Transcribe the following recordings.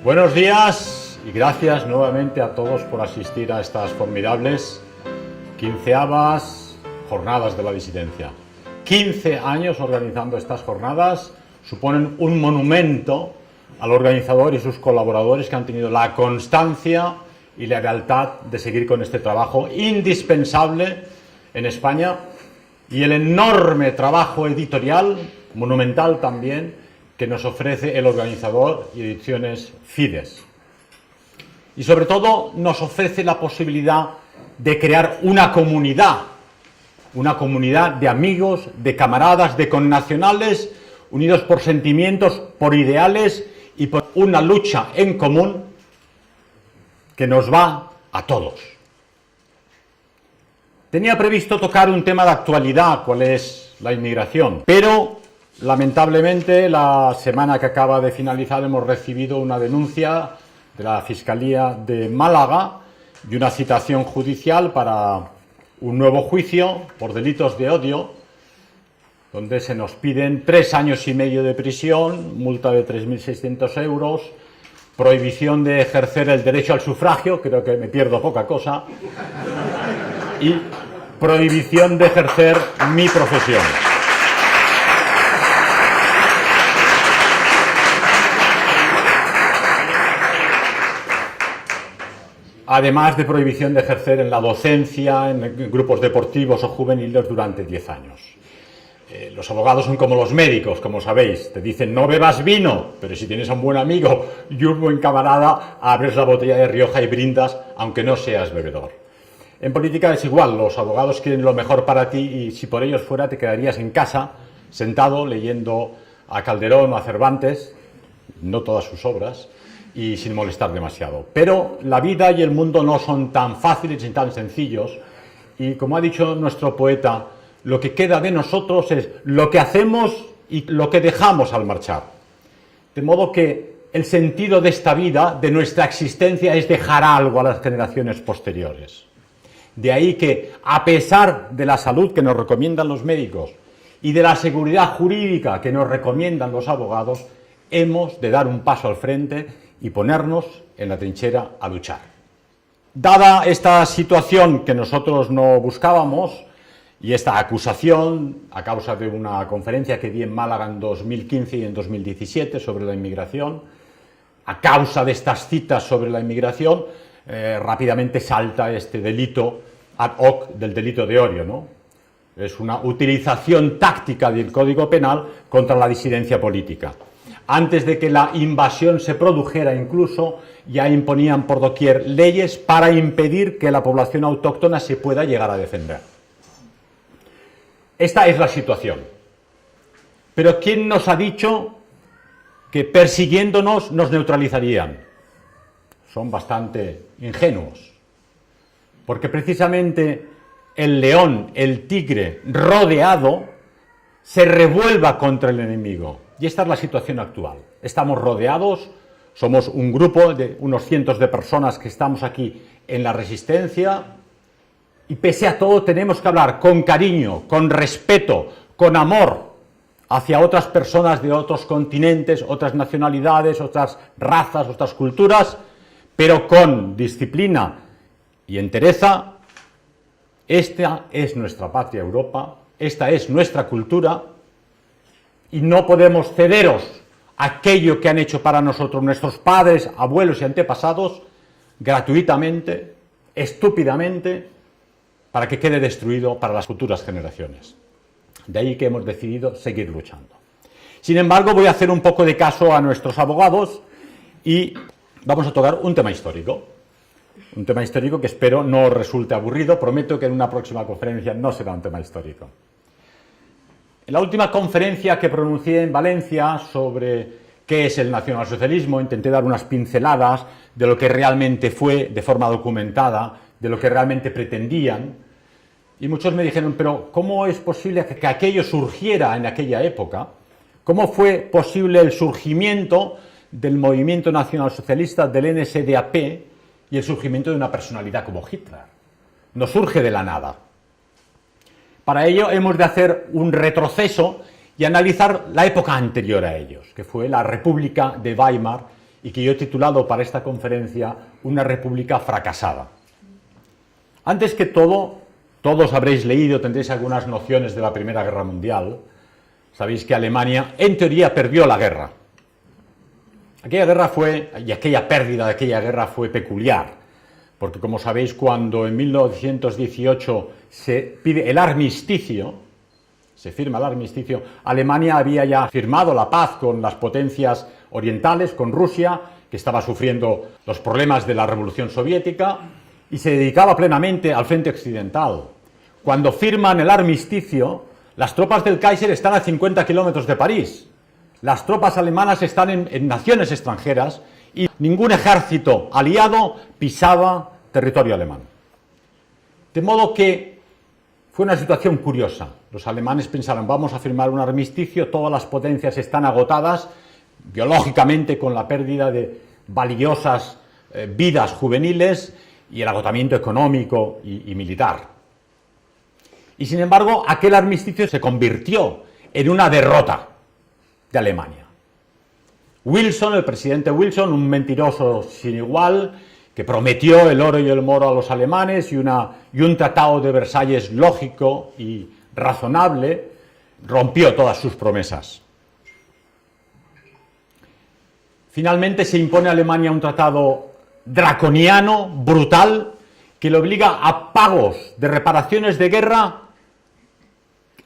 Buenos días y gracias nuevamente a todos por asistir a estas formidables 15ª Jornadas de la Disidencia. 15 años organizando estas jornadas suponen un monumento al organizador y sus colaboradores que han tenido la constancia y la lealtad de seguir con este trabajo indispensable en España y el enorme trabajo editorial, monumental también, que nos ofrece el organizador y Ediciones Fides. Y sobre todo nos ofrece la posibilidad de crear una comunidad de amigos, de camaradas, de connacionales, unidos por sentimientos, por ideales y por una lucha en común que nos va a todos. Tenía previsto tocar un tema de actualidad, cuál es la inmigración, pero lamentablemente la semana que acaba de finalizar hemos recibido una denuncia de la Fiscalía de Málaga y una citación judicial para un nuevo juicio por delitos de odio, donde se nos piden 3 años y medio de prisión, multa de 3.600 euros, prohibición de ejercer el derecho al sufragio, creo que me pierdo poca cosa, y prohibición de ejercer mi profesión. Además de prohibición de ejercer en la docencia, en grupos deportivos o juveniles durante 10 años. Los abogados son como los médicos, como sabéis. Te dicen no bebas vino, pero si tienes a un buen amigo y un buen camarada, abres la botella de Rioja y brindas, aunque no seas bebedor. En política es igual, los abogados quieren lo mejor para ti y si por ellos fuera te quedarías en casa, sentado, leyendo a Calderón o a Cervantes, no todas sus obras, y sin molestar demasiado. Pero la vida y el mundo no son tan fáciles ni tan sencillos y, como ha dicho nuestro poeta, lo que queda de nosotros es lo que hacemos y lo que dejamos al marchar. De modo que el sentido de esta vida, de nuestra existencia, es dejar algo a las generaciones posteriores. De ahí que, a pesar de la salud que nos recomiendan los médicos y de la seguridad jurídica que nos recomiendan los abogados, hemos de dar un paso al frente y ponernos en la trinchera a luchar. Dada esta situación que nosotros no buscábamos y esta acusación a causa de una conferencia que di en Málaga en 2015 y en 2017 sobre la inmigración, a causa de estas citas sobre la inmigración, rápidamente salta este delito ad hoc del delito de odio, ¿no? Es una utilización táctica del Código Penal contra la disidencia política. Antes de que la invasión se produjera incluso, ya imponían por doquier leyes para impedir que la población autóctona se pueda llegar a defender. Esta es la situación. Pero ¿quién nos ha dicho que persiguiéndonos nos neutralizarían? Son bastante ingenuos. Porque precisamente el león, el tigre rodeado, se revuelva contra el enemigo. Y esta es la situación actual. Estamos rodeados, somos un grupo de unos cientos de personas que estamos aquí en la resistencia y pese a todo tenemos que hablar con cariño, con respeto, con amor hacia otras personas de otros continentes, otras nacionalidades, otras razas, otras culturas, pero con disciplina y entereza. Esta es nuestra patria Europa, esta es nuestra cultura. Y no podemos cederos aquello que han hecho para nosotros nuestros padres, abuelos y antepasados gratuitamente, estúpidamente, para que quede destruido para las futuras generaciones. De ahí que hemos decidido seguir luchando. Sin embargo, voy a hacer un poco de caso a nuestros abogados y vamos a tocar un tema histórico. Un tema histórico que espero no resulte aburrido. Prometo que en una próxima conferencia no será un tema histórico. En la última conferencia que pronuncié en Valencia sobre qué es el nacionalsocialismo, intenté dar unas pinceladas de lo que realmente fue de forma documentada, de lo que realmente pretendían, y muchos me dijeron, pero ¿cómo es posible que aquello surgiera en aquella época? ¿Cómo fue posible el surgimiento del movimiento nacionalsocialista, del NSDAP, y el surgimiento de una personalidad como Hitler? No surge de la nada. Para ello hemos de hacer un retroceso y analizar la época anterior a ellos, que fue la República de Weimar y que yo he titulado para esta conferencia Una república fracasada. Antes que todo, todos habréis leído, tendréis algunas nociones de la Primera Guerra Mundial. Sabéis que Alemania, en teoría, perdió la guerra. Aquella pérdida de aquella guerra fue peculiar, porque como sabéis, cuando en 1918 se pide el armisticio, se firma el armisticio, Alemania había ya firmado la paz con las potencias orientales, con Rusia, que estaba sufriendo los problemas de la Revolución Soviética, y se dedicaba plenamente al frente occidental. Cuando firman el armisticio, las tropas del Kaiser están a 50 kilómetros de París. Las tropas alemanas están en naciones extranjeras y ningún ejército aliado pisaba territorio alemán. De modo que fue una situación curiosa. Los alemanes pensaron, vamos a firmar un armisticio, todas las potencias están agotadas, biológicamente con la pérdida de valiosas vidas juveniles y el agotamiento económico y militar. Y sin embargo, aquel armisticio se convirtió en una derrota de Alemania. Wilson, el presidente Wilson, un mentiroso sin igual, que prometió el oro y el moro a los alemanes y un tratado de Versalles lógico y razonable, rompió todas sus promesas. Finalmente se impone a Alemania un tratado draconiano, brutal, que le obliga a pagos de reparaciones de guerra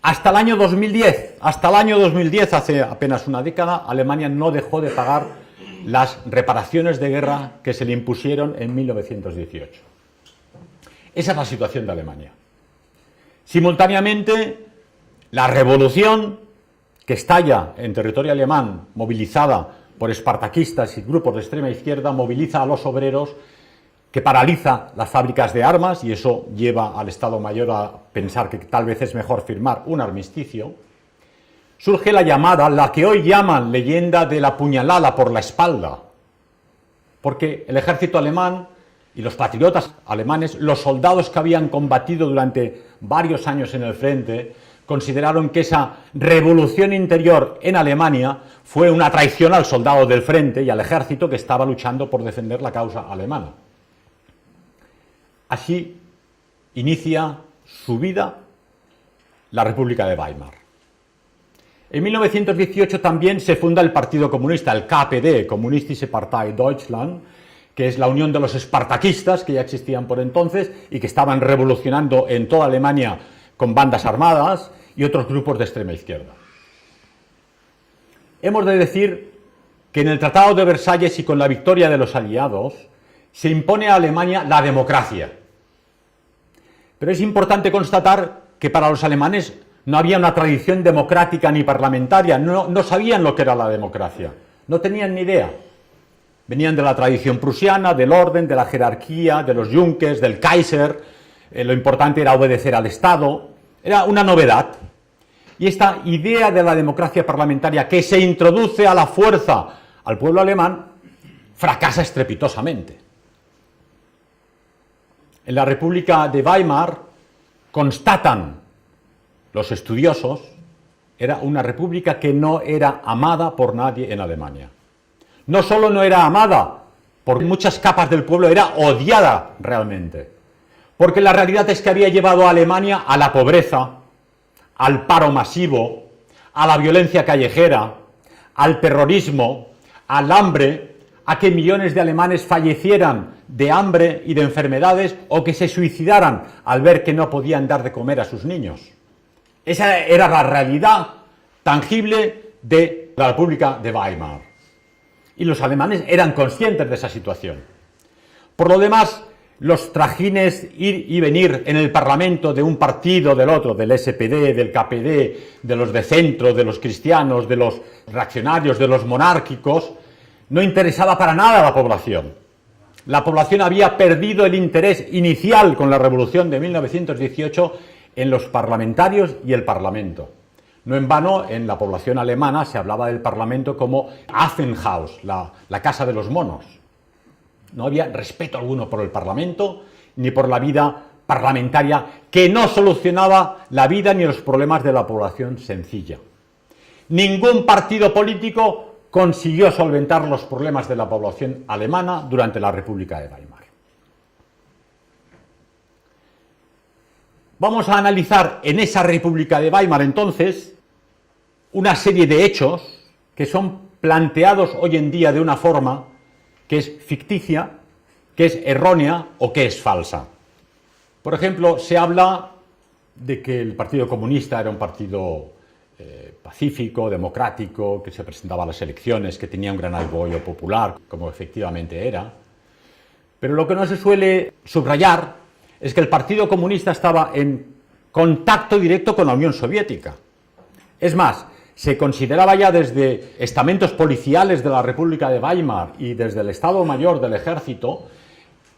hasta el año 2010. Hasta el año 2010, hace apenas una década, Alemania no dejó de pagar las reparaciones de guerra que se le impusieron en 1918. Esa es la situación de Alemania. Simultáneamente, la revolución que estalla en territorio alemán, movilizada por espartaquistas y grupos de extrema izquierda, moviliza a los obreros, que paraliza las fábricas de armas, y eso lleva al Estado Mayor a pensar que tal vez es mejor firmar un armisticio. Surge la que hoy llaman leyenda de la puñalada por la espalda, porque el ejército alemán y los patriotas alemanes, los soldados que habían combatido durante varios años en el frente, consideraron que esa revolución interior en Alemania fue una traición al soldado del frente y al ejército que estaba luchando por defender la causa alemana. Así inicia su vida la República de Weimar. En 1918 también se funda el Partido Comunista, el KPD, Kommunistische Partei Deutschland, que es la unión de los espartaquistas que ya existían por entonces y que estaban revolucionando en toda Alemania con bandas armadas y otros grupos de extrema izquierda. Hemos de decir que en el Tratado de Versalles y con la victoria de los aliados se impone a Alemania la democracia. Pero es importante constatar que para los alemanes no había una tradición democrática ni parlamentaria, no sabían lo que era la democracia, no tenían ni idea. Venían de la tradición prusiana, del orden, de la jerarquía, de los Junkers, del Kaiser, lo importante era obedecer al Estado, era una novedad. Y esta idea de la democracia parlamentaria que se introduce a la fuerza al pueblo alemán fracasa estrepitosamente. En la República de Weimar constatan los estudiosos, era una república que no era amada por nadie en Alemania. No solo no era amada por muchas capas del pueblo, era odiada realmente. Porque la realidad es que había llevado a Alemania a la pobreza, al paro masivo, a la violencia callejera, al terrorismo, al hambre, a que millones de alemanes fallecieran de hambre y de enfermedades o que se suicidaran al ver que no podían dar de comer a sus niños. Esa era la realidad tangible de la República de Weimar. Y los alemanes eran conscientes de esa situación. Por lo demás, los trajines ir y venir en el Parlamento de un partido, del otro, del SPD, del KPD, de los de centro, de los cristianos, de los reaccionarios, de los monárquicos, no interesaba para nada a la población. La población había perdido el interés inicial con la revolución de 1918 en los parlamentarios y el Parlamento. No en vano, en la población alemana se hablaba del Parlamento como Affenhaus, la casa de los monos. No había respeto alguno por el Parlamento ni por la vida parlamentaria, que no solucionaba la vida ni los problemas de la población sencilla. Ningún partido político consiguió solventar los problemas de la población alemana durante la República de Weimar. Vamos a analizar en esa República de Weimar, entonces, una serie de hechos que son planteados hoy en día de una forma que es ficticia, que es errónea o que es falsa. Por ejemplo, se habla de que el Partido Comunista era un partido pacífico, democrático, que se presentaba a las elecciones, que tenía un gran apoyo popular, como efectivamente era. Pero lo que no se suele subrayar es que el Partido Comunista estaba en contacto directo con la Unión Soviética. Es más, se consideraba ya desde estamentos policiales de la República de Weimar y desde el Estado Mayor del Ejército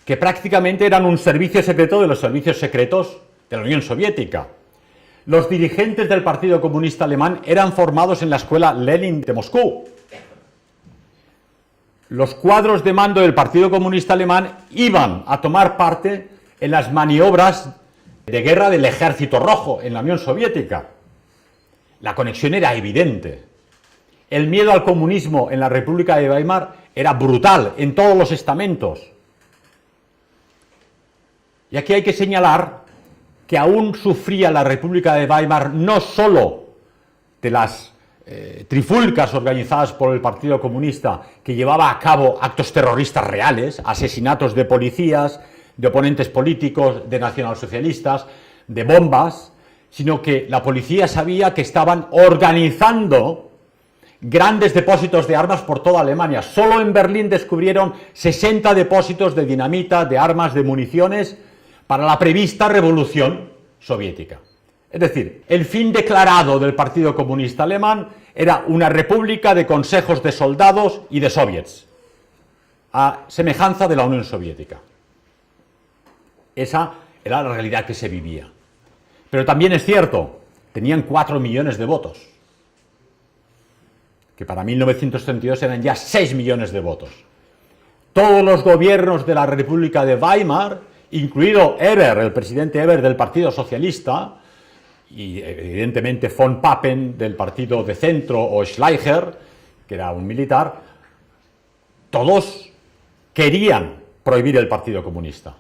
que prácticamente eran un servicio secreto de los servicios secretos de la Unión Soviética. Los dirigentes del Partido Comunista Alemán eran formados en la Escuela Lenin de Moscú. Los cuadros de mando del Partido Comunista Alemán iban a tomar parte en las maniobras de guerra del Ejército Rojo en la Unión Soviética. La conexión era evidente. El miedo al comunismo en la República de Weimar era brutal en todos los estamentos. Y aquí hay que señalar que aún sufría la República de Weimar no solo de las trifulcas organizadas por el Partido Comunista, que llevaba a cabo actos terroristas reales, asesinatos de policías, de oponentes políticos, de nacionalsocialistas, de bombas, sino que la policía sabía que estaban organizando grandes depósitos de armas por toda Alemania. Solo en Berlín descubrieron 60 depósitos de dinamita, de armas, de municiones para la prevista revolución soviética. Es decir, el fin declarado del Partido Comunista Alemán era una república de consejos de soldados y de soviets, a semejanza de la Unión Soviética. Esa era la realidad que se vivía. Pero también es cierto, tenían 4 millones de votos, que para 1932 eran ya 6 millones de votos. Todos los gobiernos de la República de Weimar, incluido Eber, el presidente Eber del Partido Socialista, y evidentemente von Papen del Partido de Centro, o Schleicher, que era un militar, todos querían prohibir el Partido Comunista.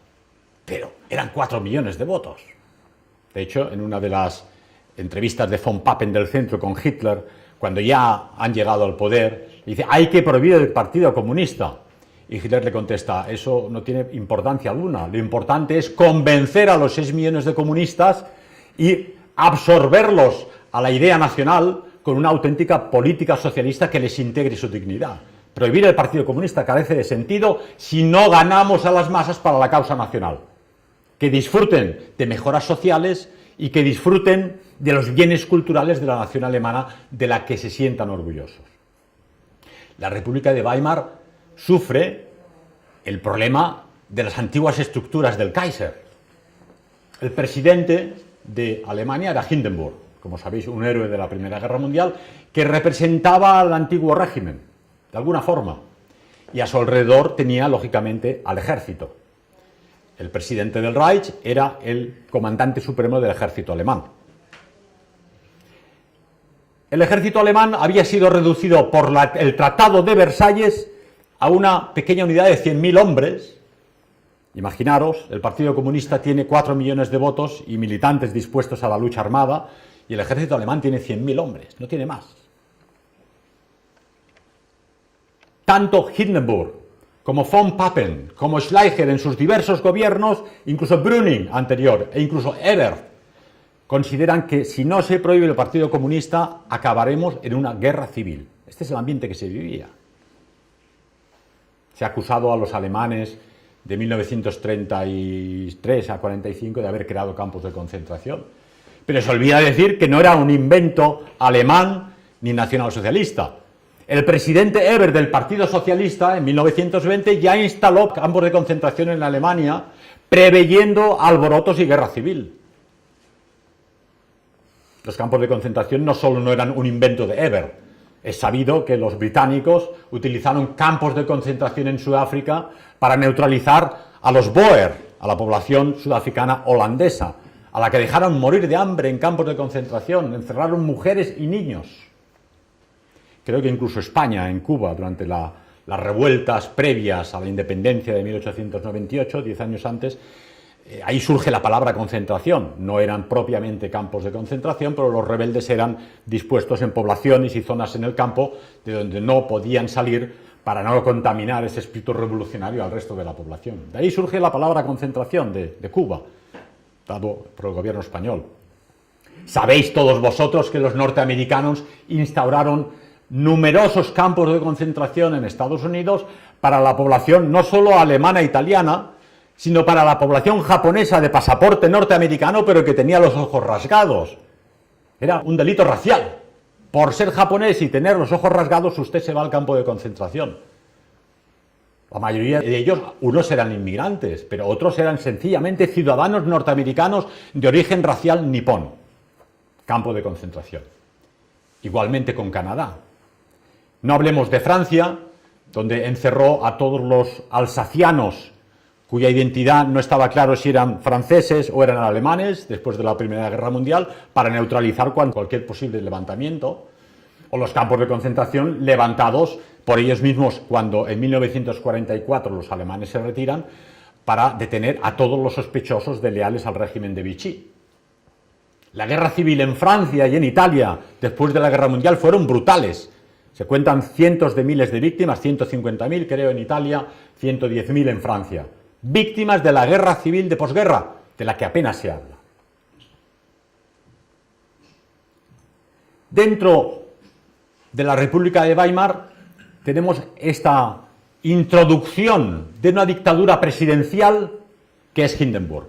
Pero eran 4 millones de votos. De hecho, en una de las entrevistas de von Papen del Centro con Hitler, cuando ya han llegado al poder, dice, hay que prohibir el Partido Comunista. Y Hitler le contesta, eso no tiene importancia alguna, lo importante es convencer a los 6 millones de comunistas y absorberlos a la idea nacional con una auténtica política socialista que les integre su dignidad. Prohibir el Partido Comunista carece de sentido si no ganamos a las masas para la causa nacional. Que disfruten de mejoras sociales y que disfruten de los bienes culturales de la nación alemana de la que se sientan orgullosos. La República de Weimar sufre el problema de las antiguas estructuras del Kaiser. El presidente de Alemania era Hindenburg, como sabéis, un héroe de la Primera Guerra Mundial, que representaba al antiguo régimen, de alguna forma, y a su alrededor tenía, lógicamente, al ejército. El presidente del Reich era el comandante supremo del ejército alemán. El ejército alemán había sido reducido por el Tratado de Versalles a una pequeña unidad de 100.000 hombres. Imaginaros, el Partido Comunista tiene 4 millones de votos y militantes dispuestos a la lucha armada, y el ejército alemán tiene 100.000 hombres, no tiene más. Tanto Hindenburg como von Papen, como Schleicher en sus diversos gobiernos, incluso Brüning anterior e incluso Ebert, consideran que si no se prohíbe el Partido Comunista acabaremos en una guerra civil. Este es el ambiente que se vivía. Se ha acusado a los alemanes de 1933 a 45 de haber creado campos de concentración. Pero se olvida decir que no era un invento alemán ni nacionalsocialista. El presidente Ebert del Partido Socialista en 1920 ya instaló campos de concentración en Alemania, preveyendo alborotos y guerra civil. Los campos de concentración no solo no eran un invento de Ebert. Es sabido que los británicos utilizaron campos de concentración en Sudáfrica para neutralizar a los Boer, a la población sudafricana holandesa, a la que dejaron morir de hambre en campos de concentración, encerraron mujeres y niños. creo que incluso España, en Cuba, durante las revueltas previas a la independencia de 1898, 10 años antes, ahí surge la palabra concentración. No eran propiamente campos de concentración, pero los rebeldes eran dispuestos en poblaciones y zonas en el campo de donde no podían salir para no contaminar ese espíritu revolucionario al resto de la población. De ahí surge la palabra concentración de Cuba, dado por el gobierno español. Sabéis todos vosotros que los norteamericanos instauraron numerosos campos de concentración en Estados Unidos para la población no solo alemana e italiana, sino para la población japonesa de pasaporte norteamericano, pero que tenía los ojos rasgados. Era un delito racial. Por ser japonés y tener los ojos rasgados, usted se va al campo de concentración. La mayoría de ellos, unos eran inmigrantes, pero otros eran sencillamente ciudadanos norteamericanos de origen racial nipón. Campo de concentración. Igualmente con Canadá. No hablemos de Francia, donde encerró a todos los alsacianos cuya identidad no estaba claro si eran franceses o eran alemanes después de la Primera Guerra Mundial, para neutralizar cualquier posible levantamiento, o los campos de concentración levantados por ellos mismos cuando en 1944 los alemanes se retiran para detener a todos los sospechosos de leales al régimen de Vichy. La guerra civil en Francia y en Italia después de la Guerra Mundial fueron brutales. Se cuentan cientos de miles de víctimas, 150.000 creo en Italia, 110.000 en Francia. Víctimas de la guerra civil de posguerra, de la que apenas se habla. Dentro de la República de Weimar tenemos esta introducción de una dictadura presidencial que es Hindenburg.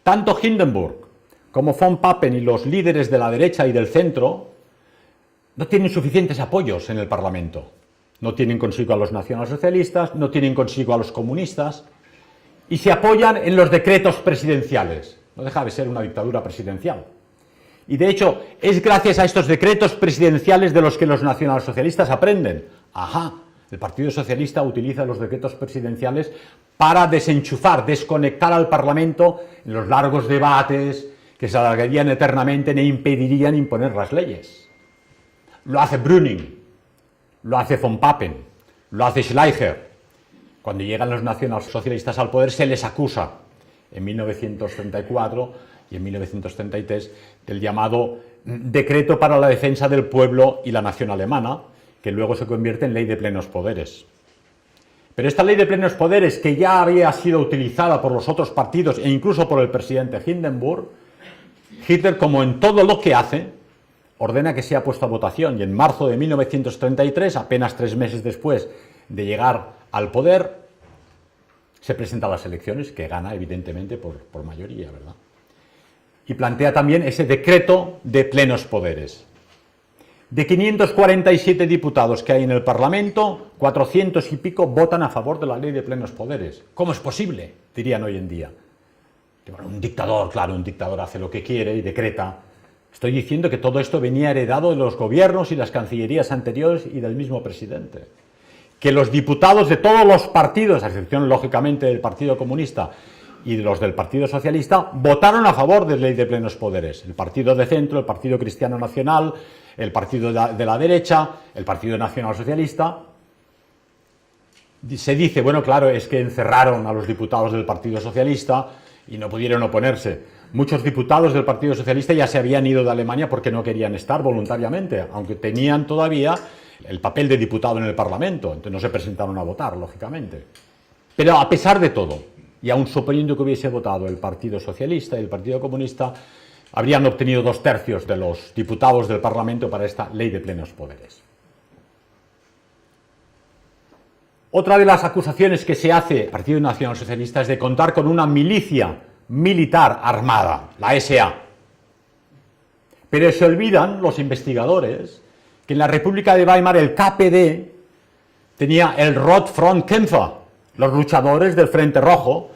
Tanto Hindenburg como von Papen y los líderes de la derecha y del centro no tienen suficientes apoyos en el Parlamento. No tienen consigo a los nacionalsocialistas, no tienen consigo a los comunistas, y se apoyan en los decretos presidenciales. No deja de ser una dictadura presidencial. Y de hecho, es gracias a estos decretos presidenciales de los que los nacionalsocialistas aprenden. Ajá, el Partido Socialista utiliza los decretos presidenciales para desenchufar, desconectar al Parlamento en los largos debates que se alargarían eternamente e impedirían imponer las leyes. Lo hace Brüning, lo hace von Papen, lo hace Schleicher. Cuando llegan los nacionalsocialistas al poder se les acusa en 1934 y en 1933 del llamado Decreto para la Defensa del Pueblo y la Nación Alemana, que luego se convierte en Ley de Plenos Poderes. Pero esta Ley de Plenos Poderes, que ya había sido utilizada por los otros partidos e incluso por el presidente Hindenburg, Hitler, como en todo lo que hace, ordena que sea puesta a votación, y en marzo de 1933, apenas 3 meses después de llegar al poder, se presenta a las elecciones, que gana evidentemente por mayoría, ¿verdad? Y plantea también ese decreto de plenos poderes. De 547 diputados que hay en el Parlamento, 400 y pico votan a favor de la ley de plenos poderes. ¿Cómo es posible?, dirían hoy en día. Bueno, un dictador, claro, un dictador hace lo que quiere y decreta. Estoy diciendo que todo esto venía heredado de los gobiernos y las cancillerías anteriores y del mismo presidente. Que los diputados de todos los partidos, a excepción lógicamente del Partido Comunista y de los del Partido Socialista, votaron a favor de la ley de plenos poderes. El Partido de Centro, el Partido Cristiano Nacional, el Partido de la Derecha, el Partido Nacional Socialista. Se dice, bueno, claro, es que encerraron a los diputados del Partido Socialista y no pudieron oponerse. Muchos diputados del Partido Socialista ya se habían ido de Alemania porque no querían estar voluntariamente, aunque tenían todavía el papel de diputado en el Parlamento, entonces no se presentaron a votar, lógicamente. Pero a pesar de todo, y aun suponiendo que hubiese votado el Partido Socialista y el Partido Comunista, habrían obtenido 2/3 de los diputados del Parlamento para esta ley de plenos poderes. Otra de las acusaciones que se hace al Partido Nacional Socialista es de contar con una milicia militar armada, la SA. Pero se olvidan los investigadores que en la República de Weimar el KPD tenía el Rotfrontkämpfer, los luchadores del Frente Rojo,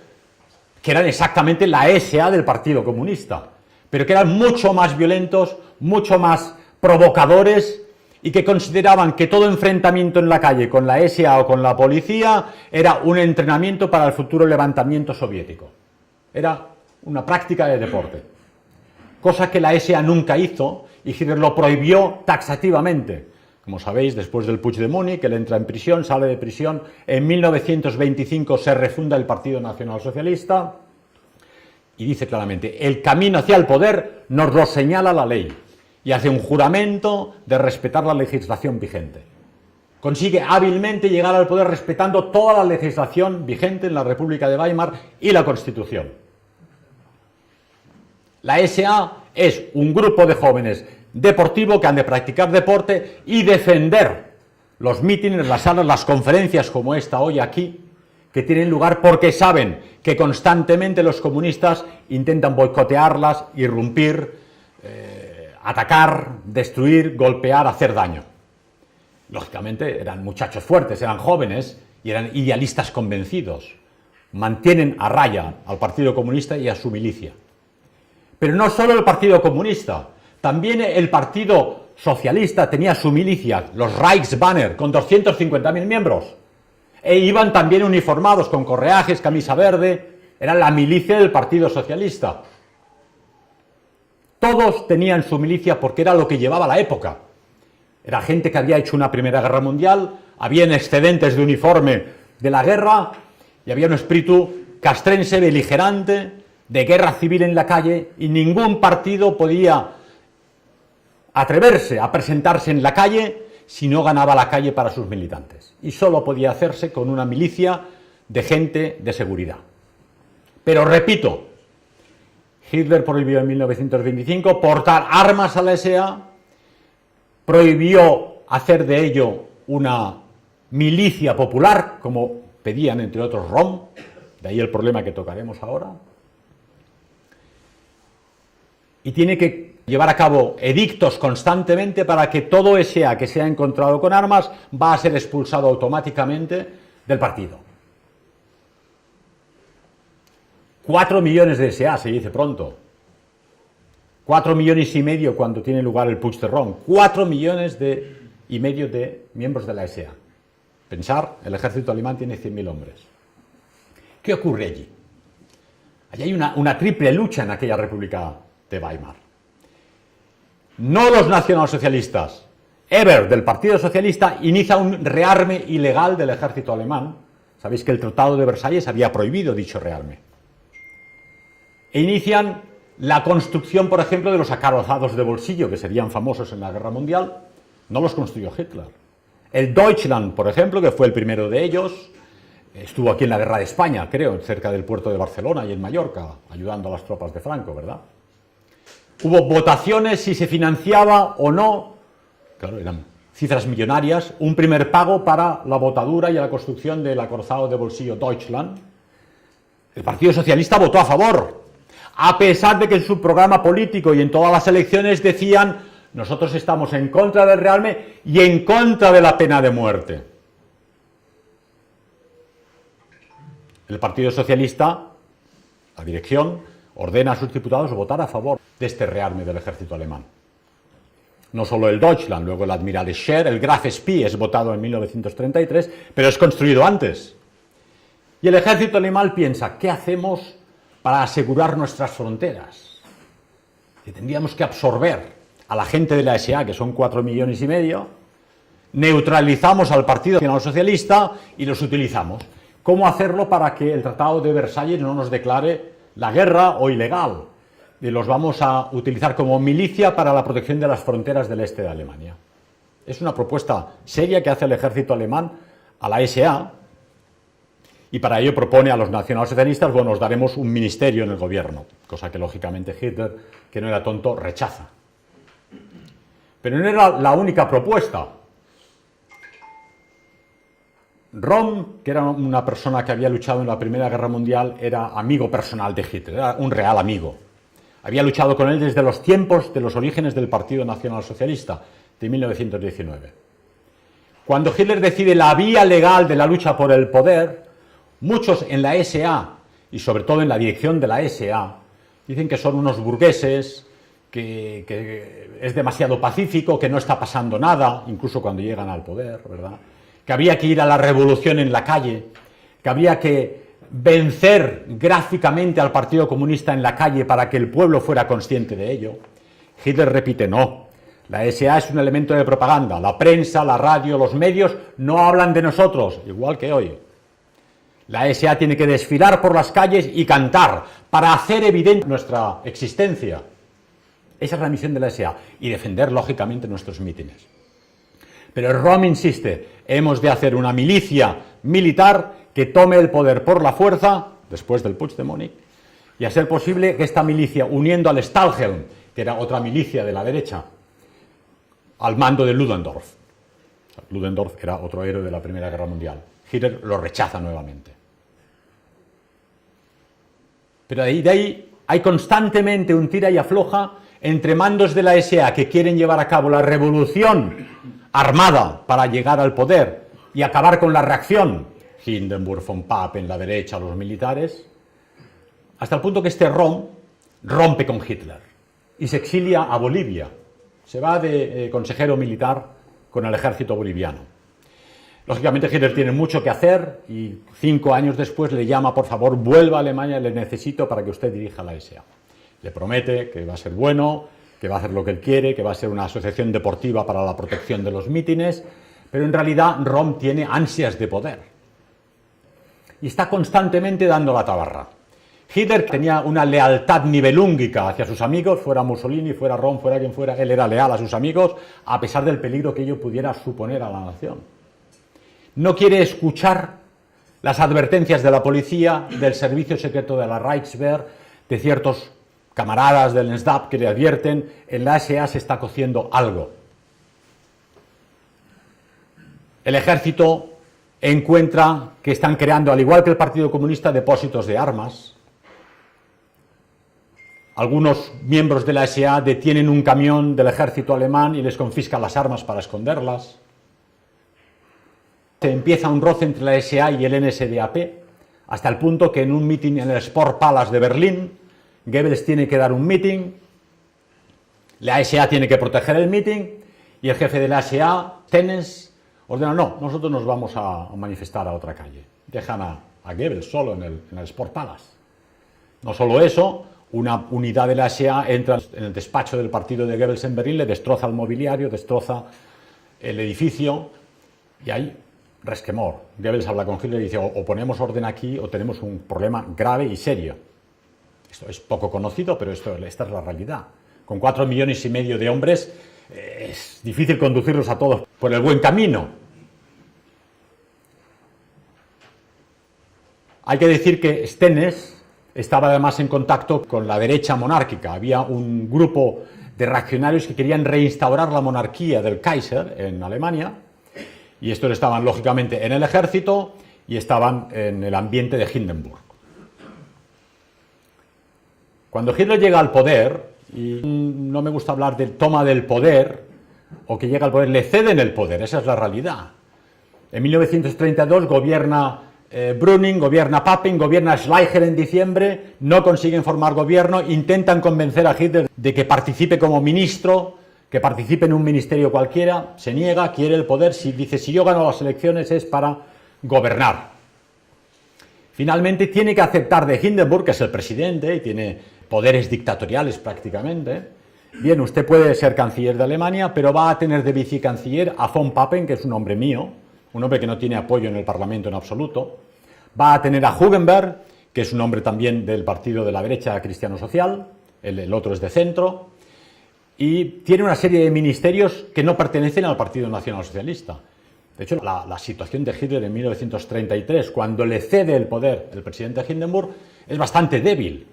que eran exactamente la SA del Partido Comunista, pero que eran mucho más violentos, mucho más provocadores, y que consideraban que todo enfrentamiento en la calle con la SA o con la policía era un entrenamiento para el futuro levantamiento soviético. Era una práctica de deporte, cosa que la SA nunca hizo, y Hitler lo prohibió taxativamente. Como sabéis, después del Putsch de Múnich, él entra en prisión, sale de prisión. En 1925 se refunda el Partido Nacional Socialista y dice claramente: el camino hacia el poder nos lo señala la ley, y hace un juramento de respetar la legislación vigente. Consigue hábilmente llegar al poder respetando toda la legislación vigente en la República de Weimar y la Constitución. La SA es un grupo de jóvenes deportivo que han de practicar deporte y defender los mítines, las salas, las conferencias como esta hoy aquí, que tienen lugar porque saben que constantemente los comunistas intentan boicotearlas, irrumpir, atacar, destruir, golpear, hacer daño. Lógicamente eran muchachos fuertes, eran jóvenes y eran idealistas convencidos. Mantienen a raya al Partido Comunista y a su milicia. Pero no solo el Partido Comunista, también el Partido Socialista tenía su milicia, los Reichsbanner, con 250.000 miembros. E iban también uniformados con correajes, camisa verde. Era la milicia del Partido Socialista. Todos tenían su milicia porque era lo que llevaba la época. Era gente que había hecho una Primera Guerra Mundial, habían excedentes de uniforme de la guerra y había un espíritu castrense beligerante, de guerra civil en la calle, y ningún partido podía atreverse a presentarse en la calle si no ganaba la calle para sus militantes. Y solo podía hacerse con una milicia de gente de seguridad. Pero repito, Hitler prohibió en 1925 portar armas a la SA, prohibió hacer de ello una milicia popular, como pedían entre otros Rom, de ahí el problema que tocaremos ahora, y tiene que llevar a cabo edictos constantemente para que todo SA que se ha encontrado con armas va a ser expulsado automáticamente del partido. 4 millones de SA, se dice pronto. 4 millones y medio cuando tiene lugar el Putsch de Rom. 4 millones y medio de miembros de la SA. Pensar, el ejército alemán tiene 100.000 hombres. ¿Qué ocurre allí? Allí hay una triple lucha en aquella República de Weimar. No los nacionalsocialistas. Ebert, del Partido Socialista, inicia un rearme ilegal del ejército alemán. Sabéis que el Tratado de Versalles había prohibido dicho rearme. E inician la construcción, por ejemplo, de los acorazados de bolsillo, que serían famosos en la Guerra Mundial. No los construyó Hitler. El Deutschland, por ejemplo, que fue el primero de ellos, estuvo aquí en la Guerra de España, creo, cerca del puerto de Barcelona y en Mallorca, ayudando a las tropas de Franco, ¿verdad? Hubo votaciones si se financiaba o no, claro, eran cifras millonarias, un primer pago para la botadura y la construcción del acorazado de bolsillo Deutschland. El Partido Socialista votó a favor, a pesar de que en su programa político y en todas las elecciones decían: nosotros estamos en contra del rearme y en contra de la pena de muerte. El Partido Socialista, la dirección, ordena a sus diputados votar a favor de este rearme del ejército alemán. No solo el Deutschland, luego el Admiral Scheer, el Graf Spee es votado en 1933, pero es construido antes. Y el ejército alemán piensa: ¿qué hacemos para asegurar nuestras fronteras? Que tendríamos que absorber a la gente de la SA, que son 4 millones y medio, neutralizamos al Partido Nacional Socialista y los utilizamos. ¿Cómo hacerlo para que el Tratado de Versalles no nos declare la guerra o ilegal? Y los vamos a utilizar como milicia para la protección de las fronteras del este de Alemania. Es una propuesta seria que hace el ejército alemán a la SA, y para ello propone a los nacionalsocialistas: bueno, os daremos un ministerio en el gobierno, cosa que lógicamente Hitler, que no era tonto, rechaza. Pero no era la única propuesta. Rom, que era una persona que había luchado en la Primera Guerra Mundial, era amigo personal de Hitler, era un real amigo. Había luchado con él desde los tiempos de los orígenes del Partido Nacional Socialista, de 1919. Cuando Hitler decide la vía legal de la lucha por el poder, muchos en la SA, y sobre todo en la dirección de la SA, dicen que son unos burgueses, que es demasiado pacífico, que no está pasando nada, incluso cuando llegan al poder, ¿verdad? Que había que ir a la revolución en la calle, que había que vencer gráficamente al Partido Comunista en la calle para que el pueblo fuera consciente de ello. Hitler repite: no, La SA es un elemento de propaganda. La prensa, la radio, los medios no hablan de nosotros, igual que hoy. La SA tiene que desfilar por las calles y cantar para hacer evidente nuestra existencia. Esa es la misión de la SA y defender, lógicamente, nuestros mítines. Pero ROM insiste, hemos de hacer una milicia militar que tome el poder por la fuerza, después del Puig de Múnich, y a ser posible que esta milicia, uniendo al Stahlhelm, que era otra milicia de la derecha, al mando de Ludendorff. Ludendorff era otro héroe de la Primera Guerra Mundial. Hitler lo rechaza nuevamente. Pero de ahí hay constantemente un tira y afloja entre mandos de la SA que quieren llevar a cabo la revolución armada para llegar al poder y acabar con la reacción. Hindenburg, von Papen, la derecha, los militares, hasta el punto que este ROM rompe con Hitler y se exilia a Bolivia. Se va de consejero militar con el ejército boliviano. Lógicamente Hitler tiene mucho que hacer y 5 años después le llama, por favor, vuelva a Alemania, le necesito para que usted dirija la SA. Le promete que va a ser bueno, que va a hacer lo que él quiere, que va a ser una asociación deportiva para la protección de los mítines, pero en realidad ROM tiene ansias de poder y está constantemente dando la tabarra. Hitler tenía una lealtad nivelúngica hacia sus amigos, fuera Mussolini, fuera ROM, fuera quien fuera, él era leal a sus amigos, a pesar del peligro que ello pudiera suponer a la nación. No quiere escuchar las advertencias de la policía, del servicio secreto de la Reichswehr, de ciertos camaradas del NSDAP que le advierten, en la SA se está cociendo algo. El ejército encuentra que están creando, al igual que el Partido Comunista, depósitos de armas. Algunos miembros de la SA detienen un camión del ejército alemán y les confiscan las armas para esconderlas. Se empieza un roce entre la SA y el NSDAP, hasta el punto que en un mitin en el Sport Palace de Berlín, Goebbels tiene que dar un mitin, la SA tiene que proteger el mitin, y el jefe de la SA, Tennes, ordena, no, nosotros nos vamos a manifestar a otra calle. Dejan a Goebbels solo en el Sport Palace. No solo eso, una unidad de la SA entra en el despacho del partido de Goebbels en Berlín, le destroza el mobiliario, destroza el edificio, y hay resquemor. Goebbels habla con Hitler y dice, o ponemos orden aquí o tenemos un problema grave y serio. Esto es poco conocido, pero esta es la realidad. Con 4,5 millones de hombres es difícil conducirlos a todos por el buen camino. Hay que decir que Stennes estaba además en contacto con la derecha monárquica. Había un grupo de reaccionarios que querían reinstaurar la monarquía del Kaiser en Alemania, y estos estaban lógicamente en el ejército y estaban en el ambiente de Hindenburg. Cuando Hitler llega al poder, y no me gusta hablar de toma del poder, o que llega al poder, le ceden el poder, esa es la realidad. En 1932 gobierna Brüning, gobierna Papen, gobierna Schleicher en diciembre, no consiguen formar gobierno, intentan convencer a Hitler de que participe como ministro, que participe en un ministerio cualquiera, se niega, quiere el poder, dice, si yo gano las elecciones es para gobernar. Finalmente tiene que aceptar de Hindenburg, que es el presidente y tiene poderes dictatoriales prácticamente. Bien, usted puede ser canciller de Alemania, pero va a tener de vicecanciller a von Papen, que es un hombre mío, un hombre que no tiene apoyo en el Parlamento en absoluto. Va a tener a Hugenberg, que es un hombre también del partido de la derecha cristiano-social, el otro es de centro, y tiene una serie de ministerios que no pertenecen al Partido Nacional Socialista. De hecho, la situación de Hitler en 1933, cuando le cede el poder el presidente Hindenburg, es bastante débil.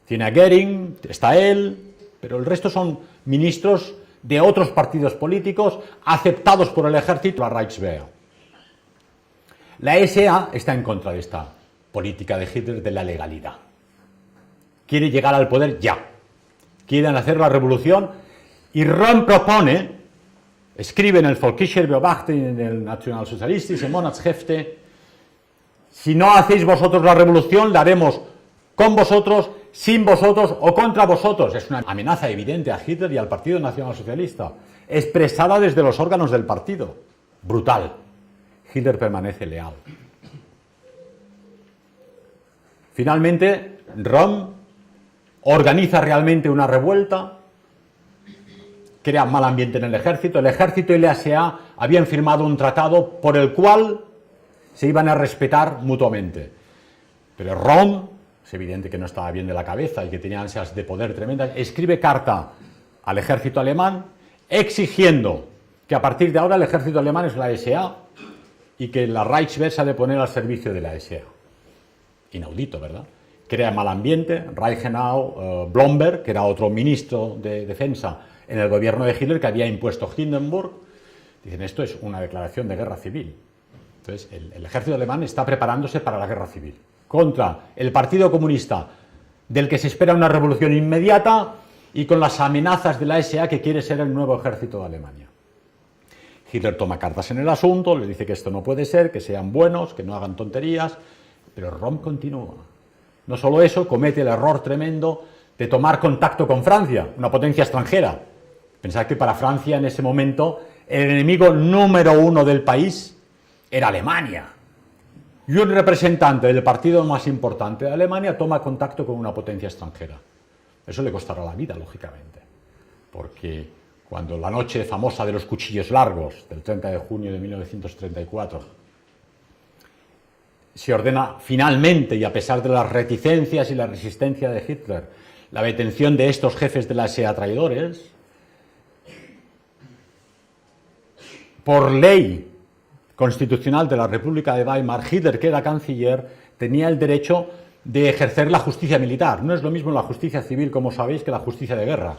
Tiene a Goering, está él, pero el resto son ministros de otros partidos políticos aceptados por el ejército, la Reichswehr. La SA está en contra de esta política de Hitler de la legalidad. Quiere llegar al poder ya. Quieren hacer la revolución y Röhm propone, escribe en el Volkischer Beobachter, en el Nationalsozialistische Monatshefte, si no hacéis vosotros la revolución, la haremos con vosotros, sin vosotros o contra vosotros. Es una amenaza evidente a Hitler y al Partido Nacionalsocialista, expresada desde los órganos del partido. Brutal. Hitler permanece leal. Finalmente, Röhm organiza realmente una revuelta crea mal ambiente en el ejército y la SA habían firmado un tratado por el cual se iban a respetar mutuamente. Pero Röhm, es evidente que no estaba bien de la cabeza y que tenía ansias de poder tremendas, escribe carta al ejército alemán exigiendo que a partir de ahora el ejército alemán es la SA y que la Reichswehr se ha de poner al servicio de la SA. Inaudito, ¿verdad? Crea mal ambiente. Reichenau, Blomberg, que era otro ministro de defensa en el gobierno de Hitler, que había impuesto Hindenburg, dicen, esto es una declaración de guerra civil. Entonces, el ejército alemán está preparándose para la guerra civil contra el Partido Comunista, del que se espera una revolución inmediata, y con las amenazas de la SA, que quiere ser el nuevo ejército de Alemania. Hitler toma cartas en el asunto, le dice que esto no puede ser, que sean buenos, que no hagan tonterías, pero Röhm continúa. No solo eso, comete el error tremendo de tomar contacto con Francia, una potencia extranjera. Pensad que para Francia en ese momento el enemigo número uno del país era Alemania. Y un representante del partido más importante de Alemania toma contacto con una potencia extranjera. Eso le costará la vida, lógicamente, porque cuando la noche famosa de los cuchillos largos, del 30 de junio de 1934, se ordena finalmente, y a pesar de las reticencias y la resistencia de Hitler, la detención de estos jefes de la SA traidores, por ley constitucional de la República de Weimar, Hitler, que era canciller, tenía el derecho de ejercer la justicia militar. No es lo mismo la justicia civil, como sabéis, que la justicia de guerra.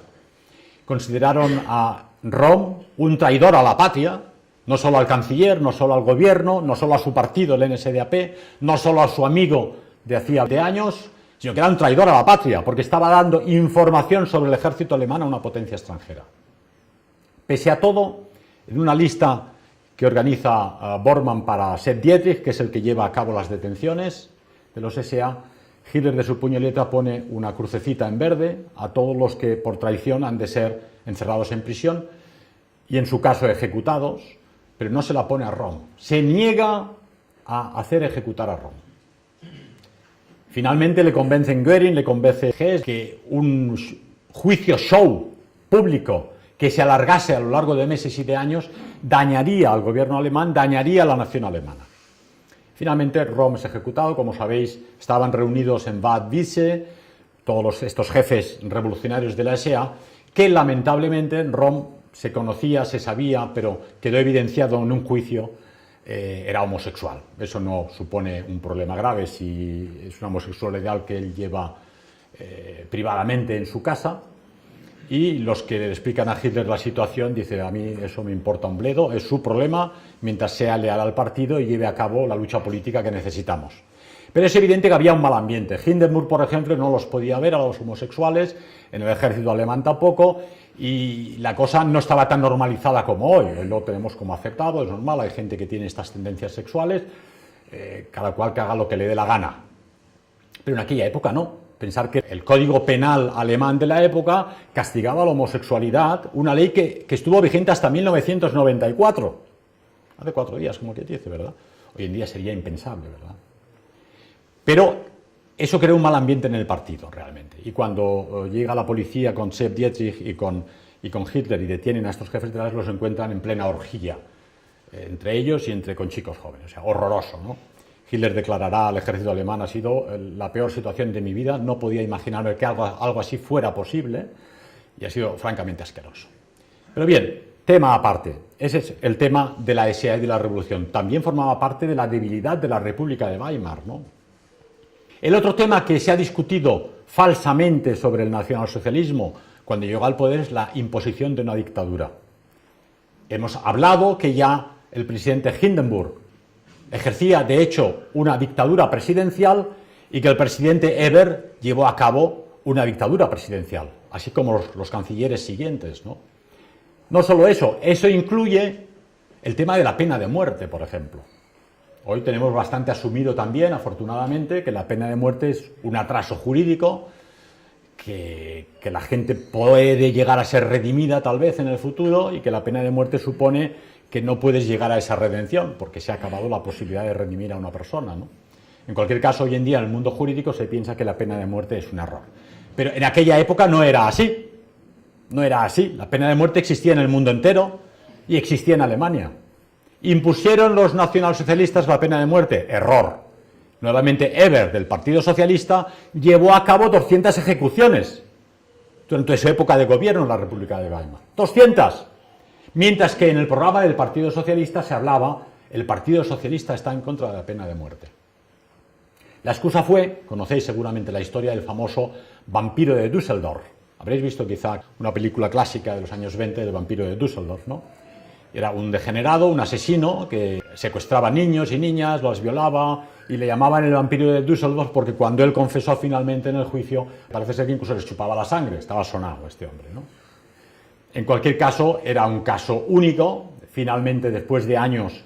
Consideraron a Röhm un traidor a la patria, no solo al canciller, no solo al gobierno, no solo a su partido, el NSDAP, no solo a su amigo de hacía de años, sino que era un traidor a la patria, porque estaba dando información sobre el ejército alemán a una potencia extranjera. Pese a todo, en una lista que organiza Bormann para Sepp Dietrich, que es el que lleva a cabo las detenciones de los SA, Hitler de su puño y letra pone una crucecita en verde a todos los que por traición han de ser encerrados en prisión y en su caso ejecutados, pero no se la pone a Röhm. Se niega a hacer ejecutar a Röhm. Finalmente le convencen Göring, le convence Hess que un juicio show público que se alargase a lo largo de meses y de años dañaría al gobierno alemán, dañaría a la nación alemana. Finalmente Röhm es ejecutado. Como sabéis, estaban reunidos en Bad Wiese todos estos jefes revolucionarios de la SA, que lamentablemente Röhm se conocía, se sabía, pero quedó evidenciado en un juicio, era homosexual. Eso no supone un problema grave si es una homosexualidad que él lleva privadamente en su casa. Y los que le explican a Hitler la situación dicen, a mí eso me importa un bledo, es su problema, mientras sea leal al partido y lleve a cabo la lucha política que necesitamos. Pero es evidente que había un mal ambiente. Hindenburg, por ejemplo, no los podía ver a los homosexuales, en el ejército alemán tampoco, y la cosa no estaba tan normalizada como hoy. Hoy lo tenemos como aceptado, es normal, hay gente que tiene estas tendencias sexuales, cada cual que haga lo que le dé la gana. Pero en aquella época no. Pensar que el Código Penal alemán de la época castigaba la homosexualidad, una ley que estuvo vigente hasta 1994. Hace 4 días, como que dice, ¿verdad? Hoy en día sería impensable, ¿verdad? Pero eso creó un mal ambiente en el partido, realmente. Y cuando llega la policía con Sepp Dietrich y con Hitler y detienen a estos jefes de las, los encuentran en plena orgía, entre ellos y con chicos jóvenes. O sea, horroroso, ¿no? Hitler declarará al ejército alemán, ha sido la peor situación de mi vida, no podía imaginarme que algo así fuera posible, y ha sido francamente asqueroso. Pero bien, tema aparte, ese es el tema de la SA y de la revolución. También formaba parte de la debilidad de la República de Weimar, ¿no? El otro tema que se ha discutido falsamente sobre el nacionalsocialismo cuando llegó al poder es la imposición de una dictadura. Hemos hablado que ya el presidente Hindenburg ejercía, de hecho, una dictadura presidencial y que el presidente Ebert llevó a cabo una dictadura presidencial, así como los cancilleres siguientes, ¿no? No solo eso, eso incluye el tema de la pena de muerte, por ejemplo. Hoy tenemos bastante asumido también, afortunadamente, que la pena de muerte es un atraso jurídico, que la gente puede llegar a ser redimida tal vez en el futuro y que la pena de muerte supone que no puedes llegar a esa redención porque se ha acabado la posibilidad de redimir a una persona, ¿no? En cualquier caso, hoy en día en el mundo jurídico se piensa que la pena de muerte es un error. Pero en aquella época no era así. No era así. La pena de muerte existía en el mundo entero y existía en Alemania. ¿Impusieron los nacionalsocialistas la pena de muerte? Error. Nuevamente Ebert, del Partido Socialista, llevó a cabo 200 ejecuciones durante su época de gobierno en la República de Weimar. 200. Mientras que en el programa del Partido Socialista se hablaba, el Partido Socialista está en contra de la pena de muerte. La excusa fue, conocéis seguramente la historia del famoso vampiro de Düsseldorf. Habréis visto quizá una película clásica de los años 20 del vampiro de Düsseldorf, ¿no? Era un degenerado, un asesino que secuestraba niños y niñas, los violaba y le llamaban el vampiro de Düsseldorf porque cuando él confesó finalmente en el juicio, parece ser que incluso les chupaba la sangre, estaba sonado este hombre, ¿no? En cualquier caso, era un caso único. Finalmente, después de años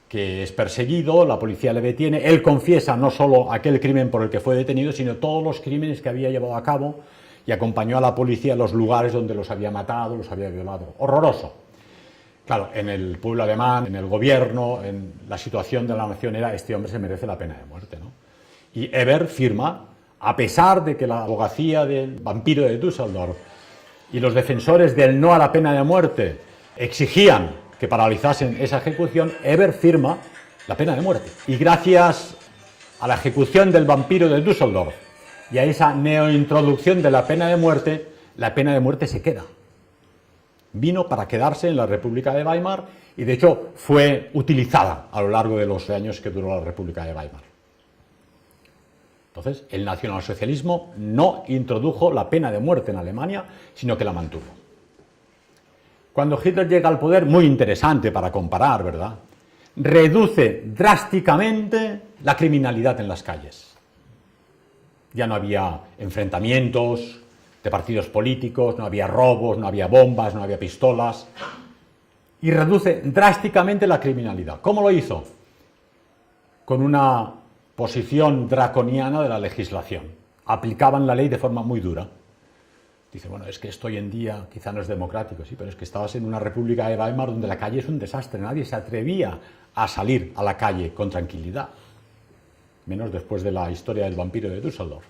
que es perseguido, la policía le detiene, él confiesa no solo aquel crimen por el que fue detenido, sino todos los crímenes que había llevado a cabo y acompañó a la policía a los lugares donde los había matado, los había violado. Horroroso. Claro, en el pueblo alemán, en el gobierno, en la situación de la nación era, este hombre se merece la pena de muerte, ¿no? Y Ebert firma, a pesar de que la abogacía del vampiro de Düsseldorf y los defensores del no a la pena de muerte exigían que paralizasen esa ejecución, Ebert firma la pena de muerte. Y gracias a la ejecución del vampiro de Düsseldorf y a esa neointroducción de la pena de muerte se queda. Vino para quedarse en la República de Weimar y de hecho fue utilizada a lo largo de los años que duró la República de Weimar. Entonces, el nacionalsocialismo no introdujo la pena de muerte en Alemania, sino que la mantuvo. Cuando Hitler llega al poder, muy interesante para comparar, ¿verdad? Reduce drásticamente la criminalidad en las calles. Ya no había enfrentamientos de partidos políticos, no había robos, no había bombas, no había pistolas. Y reduce drásticamente la criminalidad. ¿Cómo lo hizo? Con una posición draconiana de la legislación. Aplicaban la ley de forma muy dura. Dice, bueno, es que esto hoy en día quizá no es democrático, sí, pero es que estabas en una República de Weimar donde la calle es un desastre, nadie se atrevía a salir a la calle con tranquilidad, menos después de la historia del vampiro de Düsseldorf.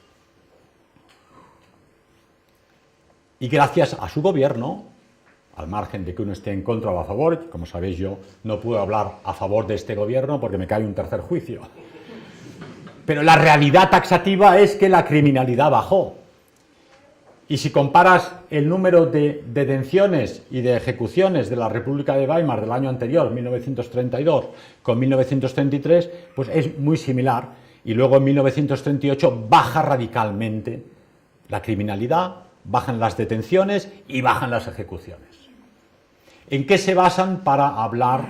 Y gracias a su gobierno, al margen de que uno esté en contra o a favor, como sabéis yo no puedo hablar a favor de este gobierno porque me cae un tercer juicio, pero la realidad taxativa es que la criminalidad bajó. Y si comparas el número de detenciones y de ejecuciones de la República de Weimar del año anterior, 1932, con 1933, pues es muy similar. Y luego en 1938 baja radicalmente la criminalidad, bajan las detenciones y bajan las ejecuciones. ¿En qué se basan para hablar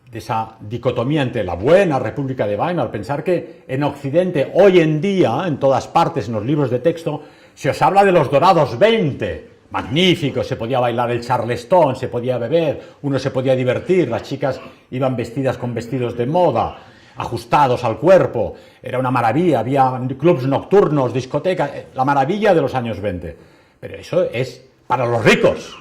de esa dicotomía entre la buena República de Weimar? Pensar que en Occidente, hoy en día, en todas partes, en los libros de texto, se os habla de los dorados 20, magnífico, se podía bailar el charleston, se podía beber, uno se podía divertir, las chicas iban vestidas con vestidos de moda, ajustados al cuerpo, era una maravilla, había clubs nocturnos, discotecas, la maravilla de los años 20. Pero eso es para los ricos,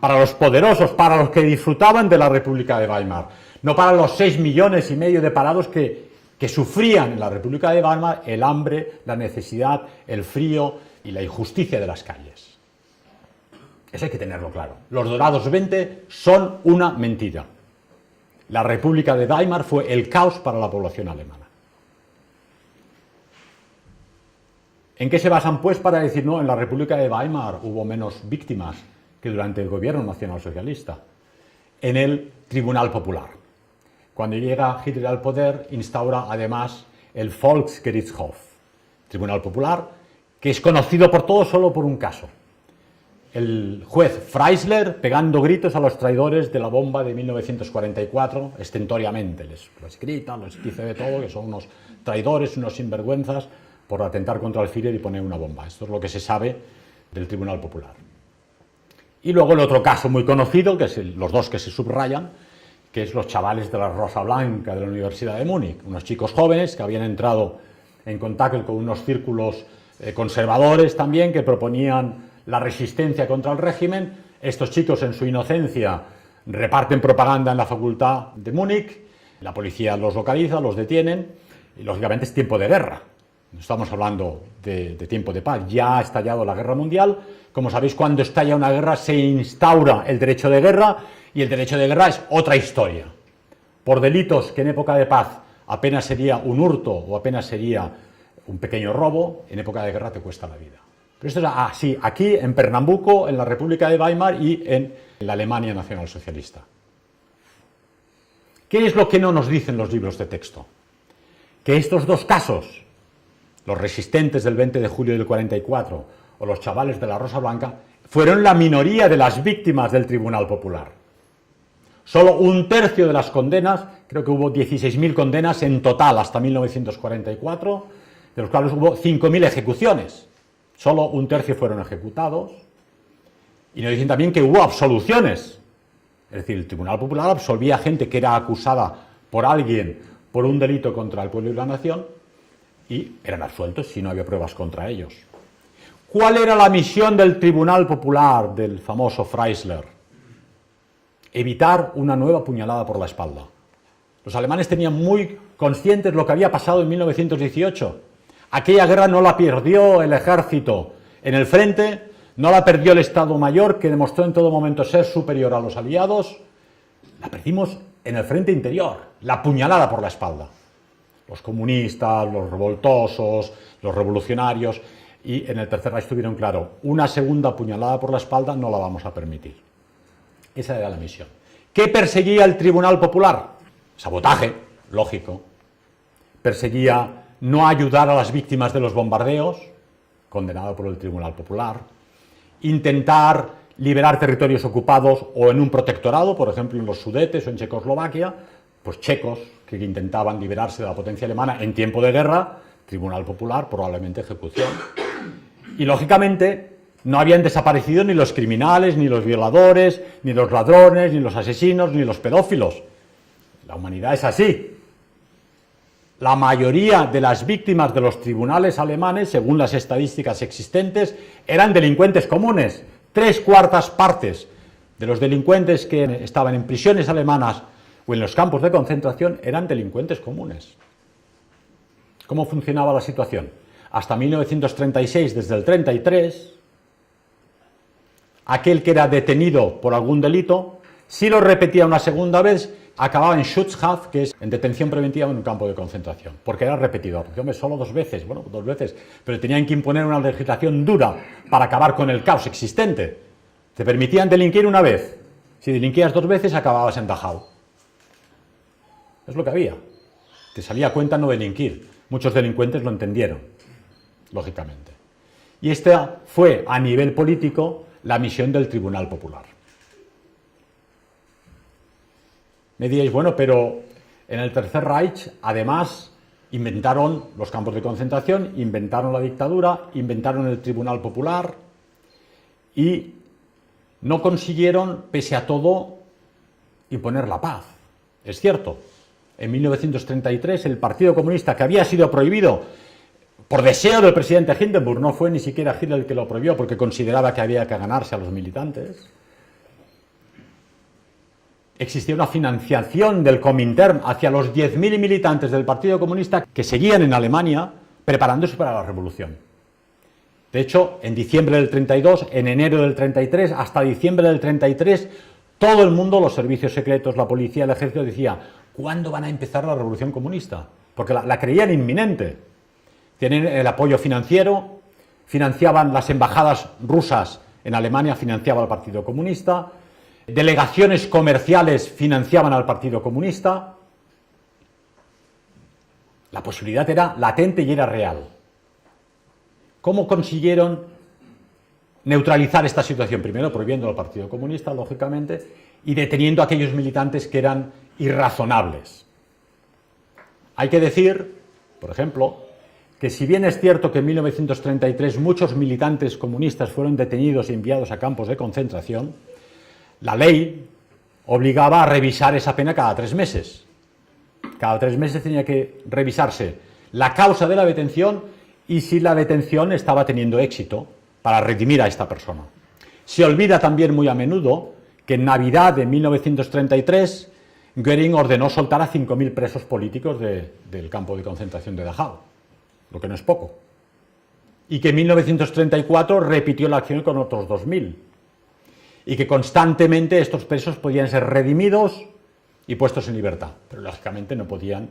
para los poderosos, para los que disfrutaban de la República de Weimar, no para los 6,5 millones de parados que sufrían en la República de Weimar el hambre, la necesidad, el frío y la injusticia de las calles. Eso hay que tenerlo claro. Los dorados 20 son una mentira. La República de Weimar fue el caos para la población alemana. ¿En qué se basan, pues, para decir, no, en la República de Weimar hubo menos víctimas que durante el gobierno nacionalsocialista? En el Tribunal Popular. Cuando llega Hitler al poder, instaura además el Volksgerichtshof, Tribunal Popular, que es conocido por todos solo por un caso. El juez Freisler pegando gritos a los traidores de la bomba de 1944, estentóreamente, les grita, les dice de todo, que son unos traidores, unos sinvergüenzas, por atentar contra el Führer y poner una bomba. Esto es lo que se sabe del Tribunal Popular. Y luego el otro caso muy conocido, que es los dos que se subrayan, que es los chavales de la Rosa Blanca de la Universidad de Múnich, unos chicos jóvenes que habían entrado en contacto con unos círculos conservadores también, que proponían la resistencia contra el régimen. Estos chicos, en su inocencia, reparten propaganda en la facultad de Múnich, la policía los localiza, los detienen, y lógicamente es tiempo de guerra. No estamos hablando de tiempo de paz. Ya ha estallado la guerra mundial. Como sabéis, cuando estalla una guerra se instaura el derecho de guerra, y el derecho de guerra es otra historia. Por delitos que en época de paz apenas sería un hurto o apenas sería un pequeño robo, en época de guerra te cuesta la vida. Pero esto es así, aquí en Pernambuco, en la República de Weimar y en la Alemania nacionalsocialista. ¿Qué es lo que no nos dicen los libros de texto? Que estos dos casos, los resistentes del 20 de julio del 44 o los chavales de la Rosa Blanca, fueron la minoría de las víctimas del Tribunal Popular. Solo un tercio de las condenas, creo que hubo 16.000 condenas en total hasta 1944, de los cuales hubo 5.000 ejecuciones. Solo un tercio fueron ejecutados. Y nos dicen también que hubo absoluciones. Es decir, el Tribunal Popular absolvía a gente que era acusada por alguien por un delito contra el pueblo y la nación, y eran absueltos si no había pruebas contra ellos. ¿Cuál era la misión del Tribunal Popular, del famoso Freisler? Evitar una nueva puñalada por la espalda. Los alemanes tenían muy conscientes lo que había pasado en 1918. Aquella guerra no la perdió el ejército en el frente, no la perdió el Estado Mayor, que demostró en todo momento ser superior a los aliados, la perdimos en el frente interior, la puñalada por la espalda. Los comunistas, los revoltosos, los revolucionarios, y en el Tercer Reich tuvieron claro, una segunda puñalada por la espalda no la vamos a permitir. Esa era la misión. ¿Qué perseguía el Tribunal Popular? Sabotaje, lógico. Perseguía no ayudar a las víctimas de los bombardeos, condenado por el Tribunal Popular. Intentar liberar territorios ocupados o en un protectorado, por ejemplo en los Sudetes o en Checoslovaquia, pues checos que intentaban liberarse de la potencia alemana en tiempo de guerra, Tribunal Popular, probablemente ejecución. Y lógicamente no habían desaparecido ni los criminales, ni los violadores, ni los ladrones, ni los asesinos, ni los pedófilos. La humanidad es así. La mayoría de las víctimas de los tribunales alemanes, según las estadísticas existentes, eran delincuentes comunes. 3/4 partes de los delincuentes que estaban en prisiones alemanas o en los campos de concentración eran delincuentes comunes. ¿Cómo funcionaba la situación? Hasta 1936, desde el 33, aquel que era detenido por algún delito, si lo repetía una segunda vez, acababa en Schutzhaft, que es en detención preventiva en un campo de concentración, porque era repetido. Porque, hombre, solo 2 veces, bueno, 2 veces, pero tenían que imponer una legislación dura para acabar con el caos existente. Te permitían delinquir una vez. Si delinquías 2 veces, acababas en Dachau. Es lo que había. Te salía a cuenta no delinquir. Muchos delincuentes lo entendieron, lógicamente. Y esta fue, a nivel político, la misión del Tribunal Popular. Me diréis, bueno, pero en el Tercer Reich, además, inventaron los campos de concentración, inventaron la dictadura, inventaron el Tribunal Popular y no consiguieron, pese a todo, imponer la paz. Es cierto, en 1933 el Partido Comunista, que había sido prohibido por deseo del presidente Hindenburg, no fue ni siquiera Hitler el que lo prohibió porque consideraba que había que ganarse a los militantes. Existía una financiación del Comintern hacia los 10.000 militantes del Partido Comunista que seguían en Alemania preparándose para la revolución. De hecho, en diciembre del 32, en enero del 33, hasta diciembre del 33, todo el mundo, los servicios secretos, la policía, el ejército, decía, ¿cuándo van a empezar la revolución comunista? Porque la creían inminente. Tienen el apoyo financiero, financiaban las embajadas rusas en Alemania, financiaba al Partido Comunista, delegaciones comerciales financiaban al Partido Comunista. La posibilidad era latente y era real. ¿Cómo consiguieron neutralizar esta situación? Primero prohibiendo al Partido Comunista, lógicamente, y deteniendo a aquellos militantes que eran irrazonables. Hay que decir, por ejemplo, que si bien es cierto que en 1933 muchos militantes comunistas fueron detenidos y enviados a campos de concentración, la ley obligaba a revisar esa pena cada 3 meses. Cada 3 meses tenía que revisarse la causa de la detención y si la detención estaba teniendo éxito para redimir a esta persona. Se olvida también muy a menudo que en Navidad de 1933 Göring ordenó soltar a 5.000 presos políticos del campo de concentración de Dachau. lo que no es poco, y que en 1934 repitió la acción con otros 2000, y que constantemente estos presos podían ser redimidos y puestos en libertad, pero lógicamente no podían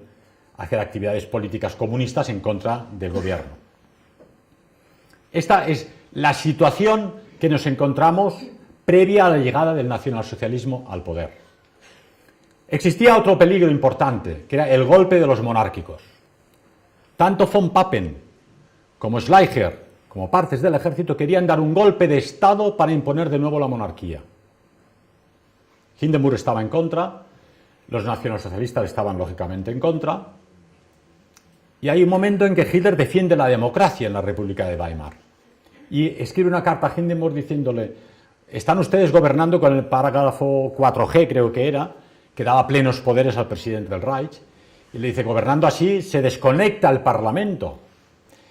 hacer actividades políticas comunistas en contra del gobierno. Esta es la situación que nos encontramos previa a la llegada del nacionalsocialismo al poder. Existía otro peligro importante, que era el golpe de los monárquicos. Tanto von Papen como Schleicher, como partes del ejército, querían dar un golpe de Estado para imponer de nuevo la monarquía. Hindenburg estaba en contra, los nacionalsocialistas estaban lógicamente en contra, y hay un momento en que Hitler defiende la democracia en la República de Weimar y escribe una carta a Hindenburg diciéndole: están ustedes gobernando con el parágrafo 4G, creo que era, que daba plenos poderes al presidente del Reich, y le dice: gobernando así se desconecta el Parlamento.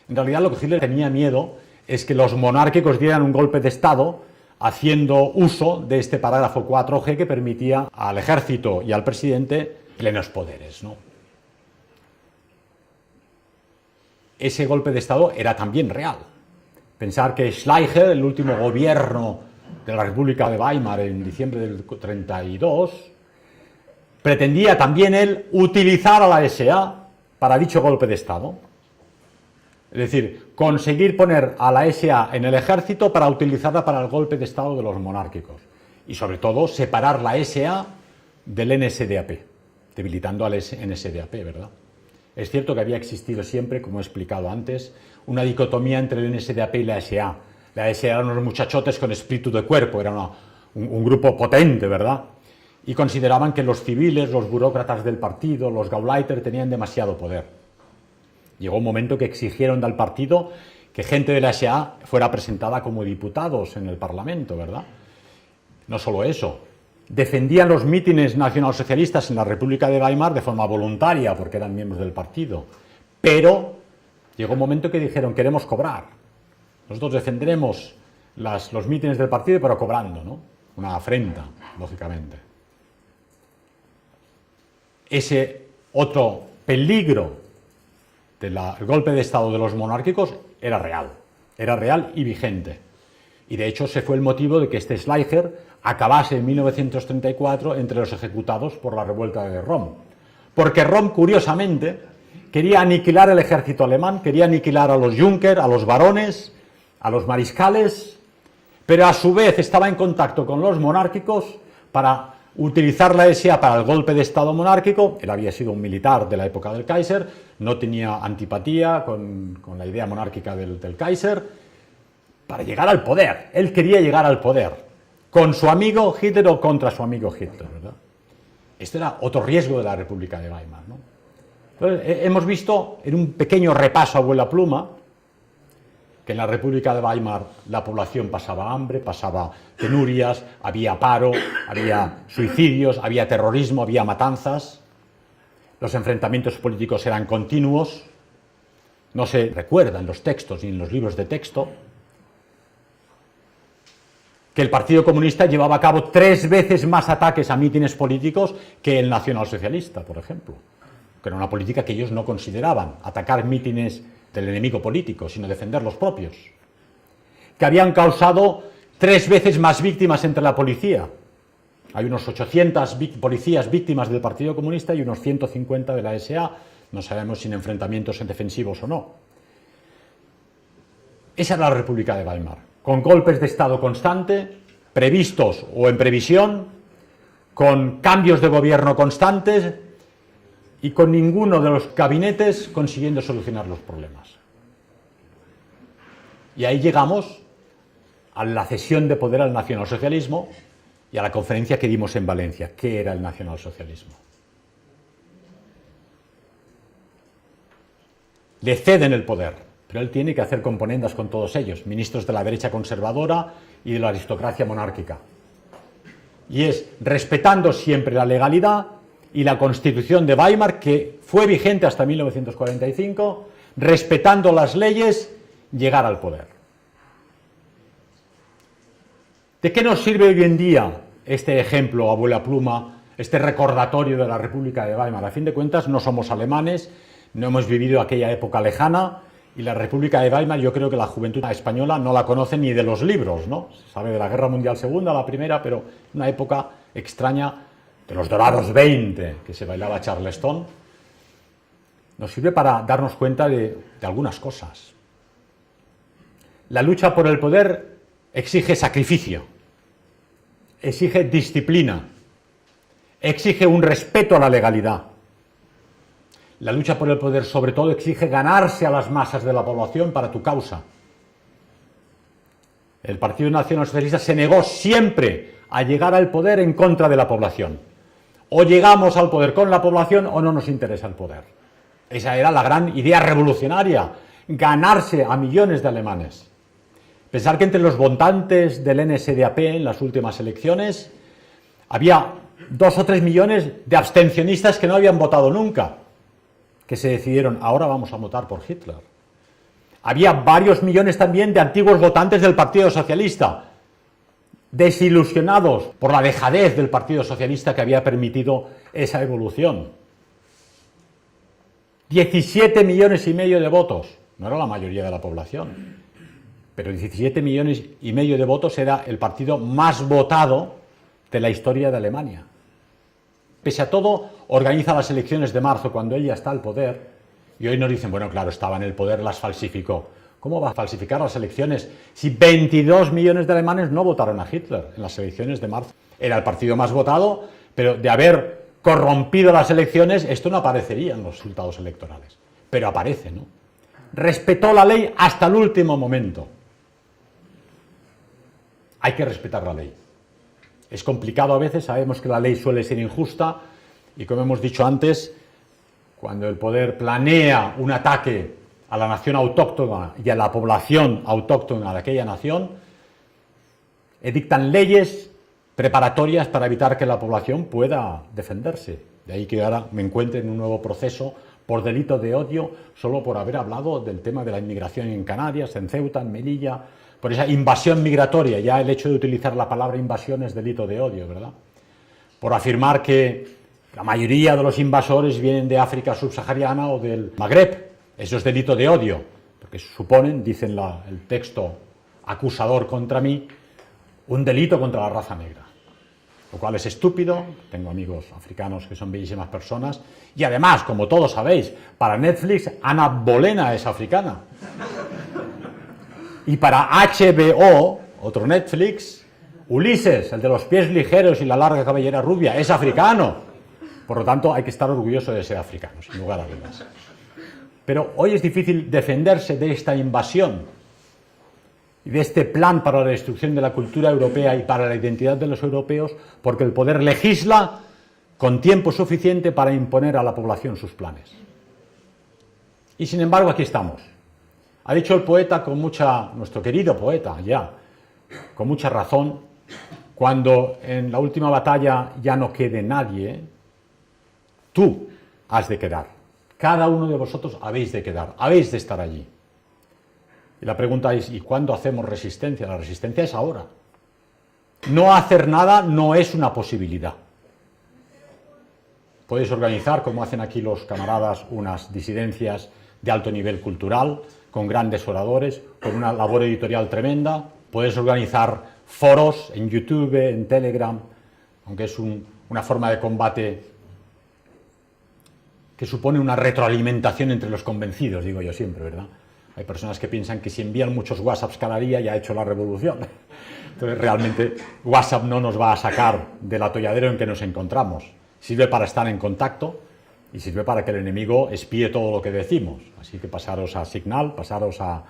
En realidad lo que Hitler tenía miedo es que los monárquicos dieran un golpe de Estado haciendo uso de este parágrafo 4G que permitía al ejército y al presidente plenos poderes, ¿no? Ese golpe de Estado era también real. Pensar que Schleicher, el último gobierno de la República de Weimar en diciembre del 32, pretendía también él utilizar a la SA para dicho golpe de Estado. Es decir, conseguir poner a la SA en el ejército para utilizarla para el golpe de Estado de los monárquicos. Y sobre todo, separar la SA del NSDAP, debilitando al NSDAP, ¿verdad? Es cierto que había existido siempre, como he explicado antes, una dicotomía entre el NSDAP y la SA. La SA eran unos muchachotes con espíritu de cuerpo, era un grupo potente, ¿verdad? Y consideraban que los civiles, los burócratas del partido, los Gauleiter, tenían demasiado poder. Llegó un momento que exigieron del partido que gente de la SA fuera presentada como diputados en el Parlamento, ¿verdad? No solo eso, defendían los mítines nacionalsocialistas en la República de Weimar de forma voluntaria, porque eran miembros del partido, pero llegó un momento que dijeron: queremos cobrar, nosotros defenderemos los mítines del partido, pero cobrando, ¿no? Una afrenta, lógicamente. Ese otro peligro del golpe de Estado de los monárquicos era real y vigente. Y de hecho ese fue el motivo de que este Schleicher acabase en 1934 entre los ejecutados por la revuelta de Rom. Porque Rom, curiosamente, quería aniquilar el ejército alemán, quería aniquilar a los Junker, a los barones, a los mariscales, pero a su vez estaba en contacto con los monárquicos para utilizar la SA para el golpe de Estado monárquico. Él había sido un militar de la época del Kaiser, no tenía antipatía con la idea monárquica del Kaiser, para llegar al poder. Él quería llegar al poder, con su amigo Hitler o contra su amigo Hitler, ¿verdad? Este era otro riesgo de la República de Weimar, ¿no? Entonces, hemos visto en un pequeño repaso a vuela pluma que en la República de Weimar la población pasaba hambre, pasaba penurias, había paro, había suicidios, había terrorismo, había matanzas. Los enfrentamientos políticos eran continuos, no se recuerda en los textos ni en los libros de texto que el Partido Comunista llevaba a cabo 3 veces más ataques a mítines políticos que el nacionalsocialista, por ejemplo, que era una política que ellos no consideraban atacar mítines del enemigo político, sino defender los propios, que habían causado 3 veces más víctimas entre la policía. Hay unos 800 policías víctimas del Partido Comunista y unos 150 de la SA, no sabemos si en enfrentamientos defensivos o no. Esa era la República de Weimar, con golpes de Estado constante, previstos o en previsión, con cambios de gobierno constantes y con ninguno de los gabinetes consiguiendo solucionar los problemas. Y ahí llegamos a la cesión de poder al nacionalsocialismo y a la conferencia que dimos en Valencia. ¿Qué era el nacionalsocialismo? Le ceden el poder, pero él tiene que hacer componendas con todos ellos, ministros de la derecha conservadora y de la aristocracia monárquica. Y es respetando siempre la legalidad y la Constitución de Weimar, que fue vigente hasta 1945, respetando las leyes, llegar al poder. ¿De qué nos sirve hoy en día este ejemplo, abuela pluma, este recordatorio de la República de Weimar? A fin de cuentas, no somos alemanes, no hemos vivido aquella época lejana Y la República de Weimar, yo creo que la juventud española no la conoce ni de los libros, ¿no? Se sabe de la Guerra Mundial Segunda, la primera, pero una época extraña de los dorados 20 que se bailaba Charleston, nos sirve para darnos cuenta de algunas cosas. La lucha por el poder exige sacrificio, exige disciplina, exige un respeto a la legalidad. La lucha por el poder, sobre todo, exige ganarse a las masas de la población para tu causa. El Partido Nacional Socialista se negó siempre a llegar al poder en contra de la población. O llegamos al poder con la población o no nos interesa el poder. Esa era la gran idea revolucionaria, ganarse a millones de alemanes. Pensar que entre los votantes del NSDAP en las últimas elecciones había 2 o 3 millones de abstencionistas que no habían votado nunca, que se decidieron, ahora vamos a votar por Hitler. Había varios millones también de antiguos votantes del Partido Socialista, desilusionados por la dejadez del Partido Socialista que había permitido esa evolución. 17 millones y medio de votos, no era la mayoría de la población, pero 17 millones y medio de votos era el partido más votado de la historia de Alemania. Pese a todo, organiza las elecciones de marzo cuando ella está al poder y hoy nos dicen, bueno, claro, estaba en el poder, las falsificó. ¿Cómo va a falsificar las elecciones si 22 millones de alemanes no votaron a Hitler en las elecciones de marzo? Era el partido más votado, pero de haber corrompido las elecciones, esto no aparecería en los resultados electorales. Pero aparece, ¿no? Respetó la ley hasta el último momento. Hay que respetar la ley. Es complicado a veces, sabemos que la ley suele ser injusta y, como hemos dicho antes, cuando el poder planea un ataque a la nación autóctona y a la población autóctona de aquella nación, edictan leyes preparatorias para evitar que la población pueda defenderse. De ahí que ahora me encuentre en un nuevo proceso por delito de odio solo por haber hablado del tema de la inmigración en Canarias, en Ceuta, en Melilla, por esa invasión migratoria. Ya el hecho de utilizar la palabra invasión es delito de odio, ¿verdad? Por afirmar que la mayoría de los invasores vienen de África subsahariana o del Magreb. Eso es delito de odio, porque suponen, dicen el texto acusador contra mí, un delito contra la raza negra. Lo cual es estúpido, tengo amigos africanos que son bellísimas personas, y además, como todos sabéis, para Netflix, Ana Bolena es africana. Y para HBO, otro Netflix, Ulises, el de los pies ligeros y la larga cabellera rubia, es africano. Por lo tanto, hay que estar orgulloso de ser africano, sin lugar a dudas. Pero hoy es difícil defenderse de esta invasión y de este plan para la destrucción de la cultura europea y para la identidad de los europeos, porque el poder legisla con tiempo suficiente para imponer a la población sus planes. Y sin embargo, aquí estamos. Ha dicho el poeta nuestro querido poeta ya, con mucha razón, cuando en la última batalla ya no quede nadie, tú has de quedar. Cada uno de vosotros habéis de quedar, habéis de estar allí. Y la pregunta es, ¿y cuándo hacemos resistencia? La resistencia es ahora. No hacer nada no es una posibilidad. Podéis organizar, como hacen aquí los camaradas, unas disidencias de alto nivel cultural, con grandes oradores, con una labor editorial tremenda. Podéis organizar foros en YouTube, en Telegram, aunque es una forma de combate que supone una retroalimentación entre los convencidos, digo yo siempre, ¿verdad? Hay personas que piensan que si envían muchos WhatsApps cada día ya ha hecho la revolución. Entonces realmente WhatsApp no nos va a sacar del atolladero en que nos encontramos. Sirve para estar en contacto y sirve para que el enemigo espíe todo lo que decimos. Así que pasaros a Signal, pasaros a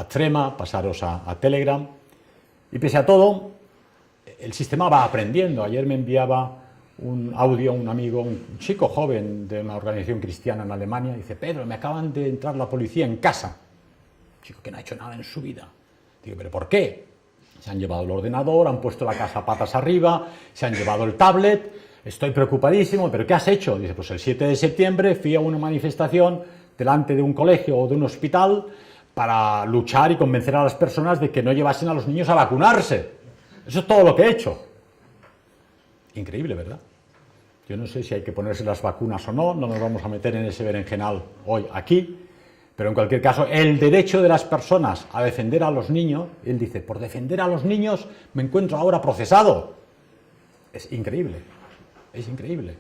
Threema, pasaros a Telegram. Y pese a todo, el sistema va aprendiendo. Ayer me enviaba un audio un amigo, un chico joven de una organización cristiana en Alemania, dice, Pedro, me acaban de entrar la policía en casa. Un chico que no ha hecho nada en su vida. Digo, ¿pero por qué? Se han llevado el ordenador, han puesto la casa patas arriba, se han llevado el tablet, estoy preocupadísimo, ¿pero qué has hecho? Dice, pues el 7 de septiembre fui a una manifestación delante de un colegio o de un hospital para luchar y convencer a las personas de que no llevasen a los niños a vacunarse. Eso es todo lo que he hecho. Increíble, ¿verdad? Yo no sé si hay que ponerse las vacunas o no, no nos vamos a meter en ese berenjenal hoy aquí, Pero en cualquier caso, el derecho de las personas a defender a los niños, él dice, por defender a los niños me encuentro ahora procesado. Es increíble, es increíble.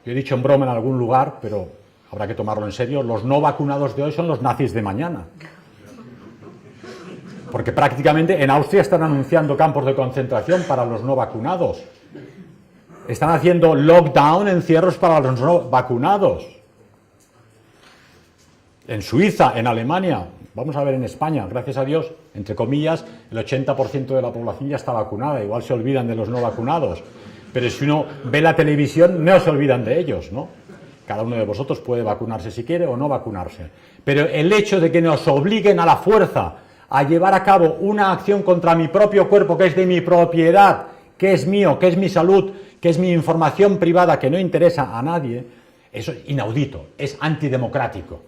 Yo he dicho en broma en algún lugar, pero habrá que tomarlo en serio, los no vacunados de hoy son los nazis de mañana. Porque prácticamente en Austria están anunciando campos de concentración para los no vacunados. Están haciendo lockdown, encierros para los no vacunados. En Suiza, en Alemania, vamos a ver en España, gracias a Dios, entre comillas, el 80% de la población ya está vacunada, igual se olvidan de los no vacunados. Pero si uno ve la televisión, no se olvidan de ellos, ¿no? Cada uno de vosotros puede vacunarse si quiere o no vacunarse. Pero el hecho de que nos obliguen a la fuerza a llevar a cabo una acción contra mi propio cuerpo, que es de mi propiedad, que es mío, que es mi salud, que es mi información privada, que no interesa a nadie, eso es inaudito, es antidemocrático.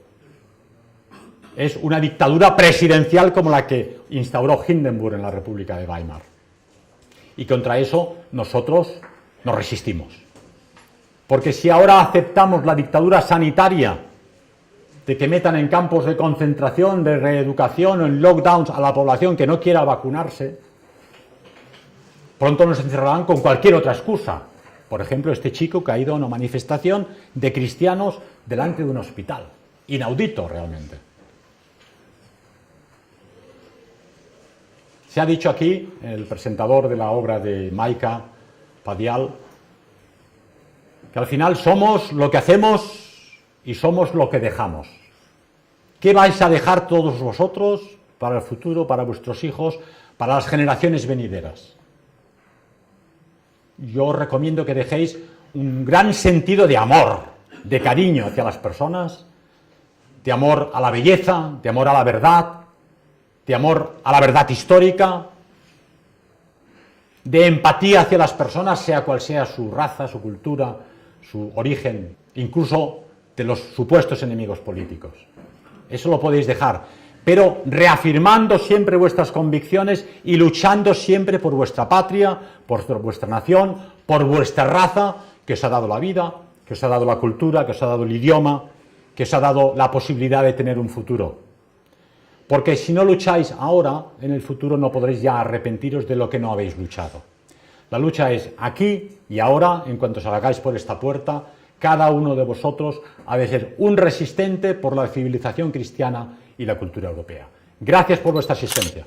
Es una dictadura presidencial como la que instauró Hindenburg en la República de Weimar. Y contra eso nosotros nos resistimos. Porque si ahora aceptamos la dictadura sanitaria de que metan en campos de concentración, de reeducación o en lockdowns a la población que no quiera vacunarse, pronto nos encerrarán con cualquier otra excusa. Por ejemplo, este chico que ha ido a una manifestación de cristianos delante de un hospital. Inaudito realmente. Se ha dicho aquí, el presentador de la obra de Maika Padial, que al final somos lo que hacemos y somos lo que dejamos. ¿Qué vais a dejar todos vosotros para el futuro, para vuestros hijos, para las generaciones venideras? Yo os recomiendo que dejéis un gran sentido de amor, de cariño hacia las personas, de amor a la belleza, de amor a la verdad, de amor a la verdad histórica, de empatía hacia las personas, sea cual sea su raza, su cultura, su origen, incluso de los supuestos enemigos políticos. Eso lo podéis dejar, pero reafirmando siempre vuestras convicciones y luchando siempre por vuestra patria, por vuestra nación, por vuestra raza, que os ha dado la vida, que os ha dado la cultura, que os ha dado el idioma, que os ha dado la posibilidad de tener un futuro. Porque si no lucháis ahora, en el futuro no podréis ya arrepentiros de lo que no habéis luchado. La lucha es aquí y ahora, en cuanto salgáis por esta puerta, cada uno de vosotros ha de ser un resistente por la civilización cristiana y la cultura europea. Gracias por vuestra asistencia.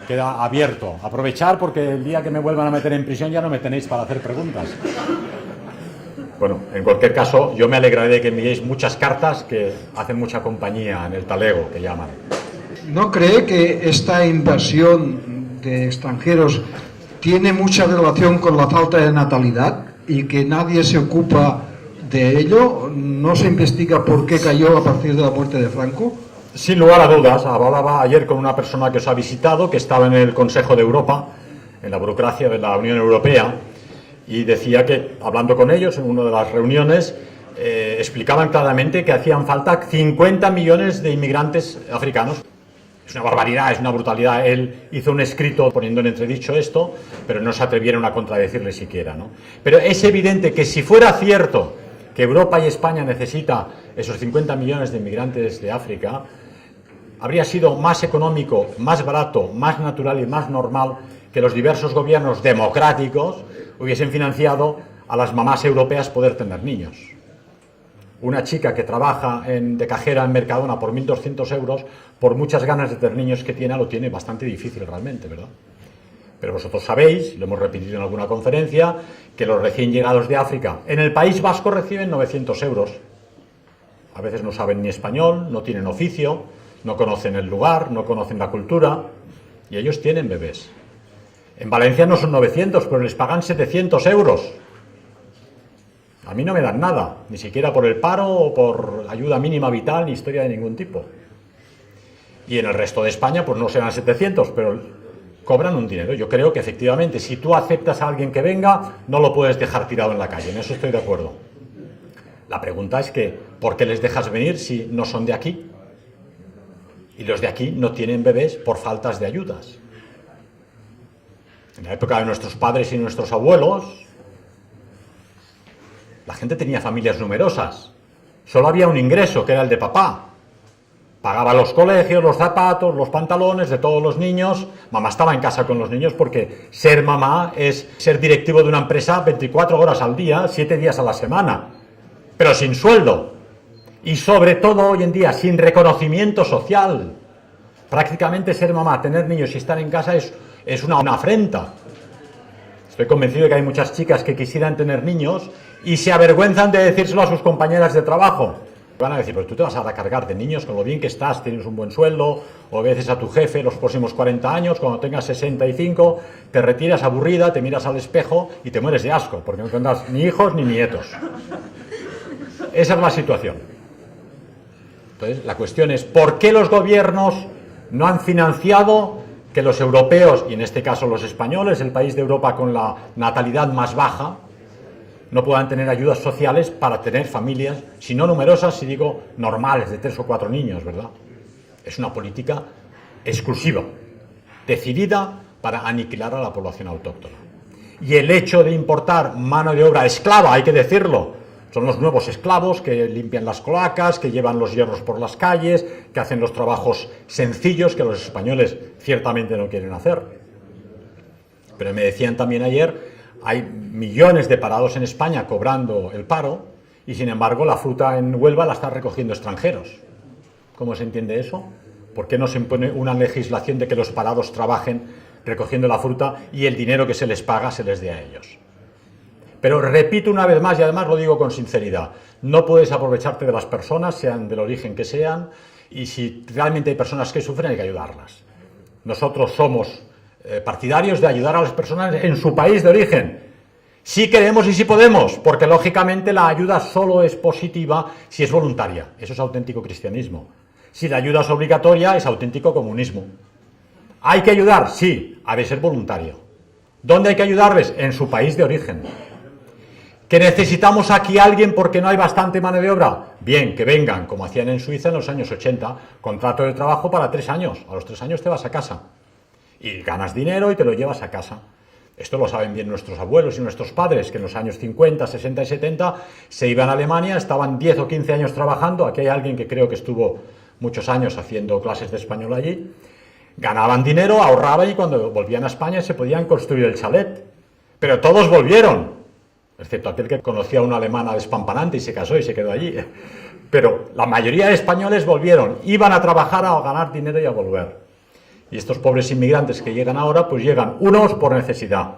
Queda abierto. Aprovechar porque el día que me vuelvan a meter en prisión ya no me tenéis para hacer preguntas. Bueno, en cualquier caso, yo me alegraré de que enviéis muchas cartas que hacen mucha compañía en el talego, que llaman. ¿No cree que esta invasión de extranjeros tiene mucha relación con la falta de natalidad y que nadie se ocupa de ello? ¿No se investiga por qué cayó a partir de la muerte de Franco? Sin lugar a dudas, hablaba ayer con una persona que os ha visitado, que estaba en el Consejo de Europa, en la burocracia de la Unión Europea, y decía que, hablando con ellos en una de las reuniones, explicaban claramente que hacían falta 50 millones de inmigrantes africanos. Es una barbaridad, es una brutalidad. Él hizo un escrito poniendo en entredicho esto, pero no se atrevieron a contradecirle siquiera, ¿no? Pero es evidente que si fuera cierto que Europa y España necesita esos 50 millones de inmigrantes de África, habría sido más económico, más barato, más natural y más normal que los diversos gobiernos democráticos hubiesen financiado a las mamás europeas poder tener niños. Una chica que trabaja de cajera en Mercadona por 1.200 euros, por muchas ganas de tener niños que tiene, lo tiene bastante difícil realmente, ¿verdad? Pero vosotros sabéis, lo hemos repetido en alguna conferencia, que los recién llegados de África en el País Vasco reciben 900 euros. A veces no saben ni español, no tienen oficio, no conocen el lugar, no conocen la cultura, y ellos tienen bebés. En Valencia no son 900, pero les pagan 700 euros. A mí no me dan nada, ni siquiera por el paro o por ayuda mínima vital, ni historia de ningún tipo. Y en el resto de España, pues no serán 700, pero cobran un dinero. Yo creo que efectivamente, si tú aceptas a alguien que venga, no lo puedes dejar tirado en la calle. En eso estoy de acuerdo. La pregunta es que, ¿por qué les dejas venir si no son de aquí? Y los de aquí no tienen bebés por faltas de ayudas. En la época de nuestros padres y nuestros abuelos, la gente tenía familias numerosas. Solo había un ingreso, que era el de papá. Pagaba los colegios, los zapatos, los pantalones de todos los niños. Mamá estaba en casa con los niños porque ser mamá es ser directivo de una empresa 24 horas al día, 7 días a la semana, pero sin sueldo. Y sobre todo hoy en día, sin reconocimiento social. Prácticamente ser mamá, tener niños y estar en casa es una afrenta. Estoy convencido de que hay muchas chicas que quisieran tener niños y se avergüenzan de decírselo a sus compañeras de trabajo. Van a decir, pues tú te vas a recargar de niños con lo bien que estás, tienes un buen sueldo, obedeces a tu jefe los próximos 40 años, cuando tengas 65, te retiras aburrida, te miras al espejo y te mueres de asco, porque no tendrás ni hijos ni nietos. Esa es la situación. Entonces, la cuestión es, ¿por qué los gobiernos no han financiado que los europeos, y en este caso los españoles, el país de Europa con la natalidad más baja, no puedan tener ayudas sociales para tener familias, si no numerosas, si digo normales, de 3 o 4 niños, ¿verdad? Es una política exclusiva, decidida para aniquilar a la población autóctona. Y el hecho de importar mano de obra esclava, hay que decirlo, son los nuevos esclavos que limpian las cloacas, que llevan los hierros por las calles, que hacen los trabajos sencillos que los españoles ciertamente no quieren hacer. Pero me decían también ayer, hay millones de parados en España cobrando el paro y, sin embargo, la fruta en Huelva la están recogiendo extranjeros. ¿Cómo se entiende eso? ¿Por qué no se impone una legislación de que los parados trabajen recogiendo la fruta y el dinero que se les paga se les dé a ellos? Pero repito una vez más, y además lo digo con sinceridad, no puedes aprovecharte de las personas, sean del origen que sean, y si realmente hay personas que sufren hay que ayudarlas. Nosotros somos partidarios de ayudar a las personas en su país de origen. Sí queremos y sí podemos, porque lógicamente la ayuda solo es positiva si es voluntaria. Eso es auténtico cristianismo. Si la ayuda es obligatoria, es auténtico comunismo. ¿Hay que ayudar? Sí, ha de ser voluntario. ¿Dónde hay que ayudarles? En su país de origen. ¿Que necesitamos aquí a alguien porque no hay bastante mano de obra? Bien, que vengan, como hacían en Suiza en los años 80, contrato de trabajo para 3 años. A los 3 años te vas a casa. Y ganas dinero y te lo llevas a casa. Esto lo saben bien nuestros abuelos y nuestros padres, que en los años 50, 60 y 70 se iban a Alemania, estaban 10 o 15 años trabajando. Aquí hay alguien que creo que estuvo muchos años haciendo clases de español allí. Ganaban dinero, ahorraban y cuando volvían a España se podían construir el chalet. Pero todos volvieron, excepto aquel que conocía a una alemana despampanante y se casó y se quedó allí. Pero la mayoría de españoles volvieron, iban a trabajar, a ganar dinero y a volver. Y estos pobres inmigrantes que llegan ahora, pues llegan unos por necesidad,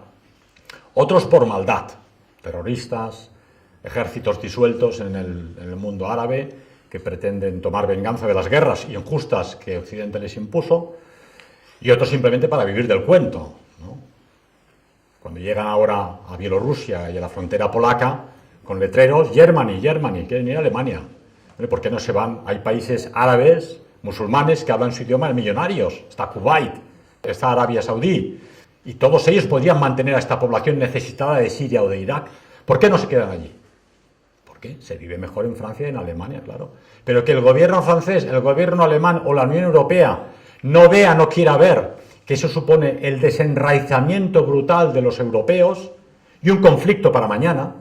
otros por maldad, terroristas, ejércitos disueltos en el mundo árabe que pretenden tomar venganza de las guerras injustas que Occidente les impuso, y otros simplemente para vivir del cuento, ¿no? Cuando llegan ahora a Bielorrusia y a la frontera polaca, con letreros, Germany, Germany, quieren ir a Alemania. ¿Por qué no se van? Hay países árabes, musulmanes, que hablan su idioma, millonarios. Está Kuwait, está Arabia Saudí, y todos ellos podrían mantener a esta población necesitada de Siria o de Irak. ¿Por qué no se quedan allí? ¿Por qué? Se vive mejor en Francia y en Alemania, claro. Pero que el gobierno francés, el gobierno alemán o la Unión Europea no vea, no quiera ver que eso supone el desenraizamiento brutal de los europeos y un conflicto para mañana,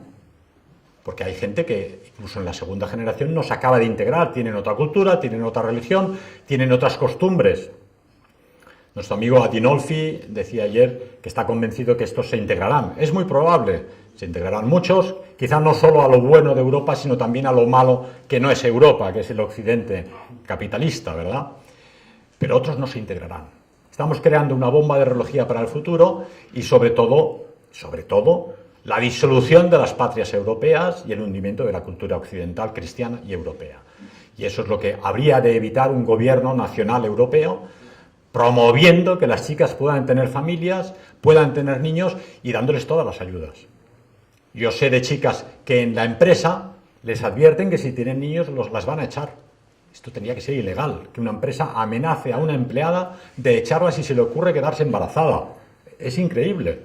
porque hay gente que incluso en la segunda generación no se acaba de integrar, tienen otra cultura, tienen otra religión, tienen otras costumbres. Nuestro amigo Adinolfi decía ayer que está convencido que estos se integrarán. Es muy probable, se integrarán muchos, quizá no solo a lo bueno de Europa, sino también a lo malo que no es Europa, que es el occidente capitalista, ¿verdad? Pero otros no se integrarán. Estamos creando una bomba de relojía para el futuro y sobre todo, la disolución de las patrias europeas y el hundimiento de la cultura occidental, cristiana y europea. Y eso es lo que habría de evitar un gobierno nacional europeo, promoviendo que las chicas puedan tener familias, puedan tener niños y dándoles todas las ayudas. Yo sé de chicas que en la empresa les advierten que si tienen niños las van a echar. Esto tendría que ser ilegal, que una empresa amenace a una empleada de echarla si se le ocurre quedarse embarazada. Es increíble,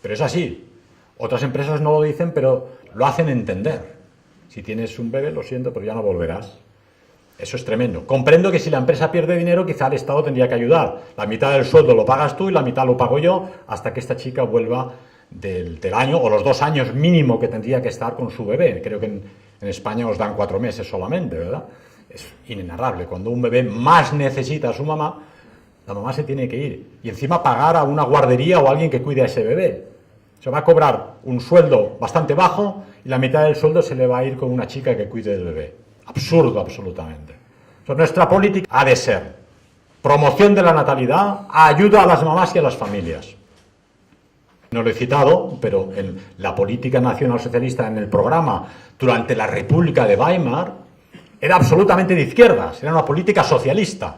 pero es así. Otras empresas no lo dicen, pero lo hacen entender. Si tienes un bebé, lo siento, pero ya no volverás. Eso es tremendo. Comprendo que si la empresa pierde dinero, quizá el Estado tendría que ayudar. La mitad del sueldo lo pagas tú y la mitad lo pago yo hasta que esta chica vuelva del año o los 2 años mínimo que tendría que estar con su bebé. Creo que en España os dan 4 meses solamente, ¿verdad? Es inenarrable. Cuando un bebé más necesita a su mamá, la mamá se tiene que ir. Y encima pagar a una guardería o a alguien que cuide a ese bebé. Se va a cobrar un sueldo bastante bajo y la mitad del sueldo se le va a ir con una chica que cuide del bebé. Absurdo, absolutamente. Nuestra política ha de ser promoción de la natalidad, ayuda a las mamás y a las familias. No lo he citado, pero en la política nacionalsocialista en el programa durante la República de Weimar era absolutamente de izquierdas, era una política socialista.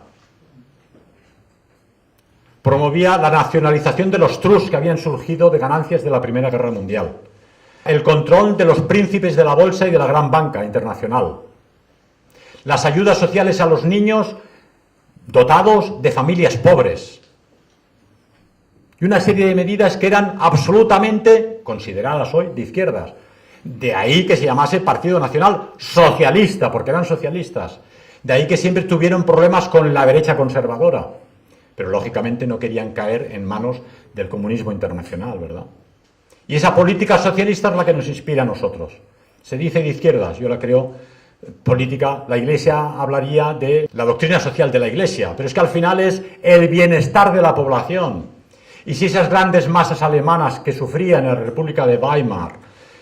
Promovía la nacionalización de los trusts que habían surgido de ganancias de la Primera Guerra Mundial. El control de los príncipes de la bolsa y de la gran banca internacional. Las ayudas sociales a los niños dotados de familias pobres. Y una serie de medidas que eran absolutamente consideradas hoy de izquierdas. De ahí que se llamase Partido Nacional Socialista, porque eran socialistas. De ahí que siempre tuvieron problemas con la derecha conservadora. Pero lógicamente no querían caer en manos del comunismo internacional, ¿verdad? Y esa política socialista es la que nos inspira a nosotros. Se dice de izquierdas, yo la creo política. La Iglesia hablaría de la doctrina social de la Iglesia, pero es que al final es el bienestar de la población. Y si esas grandes masas alemanas que sufrían en la República de Weimar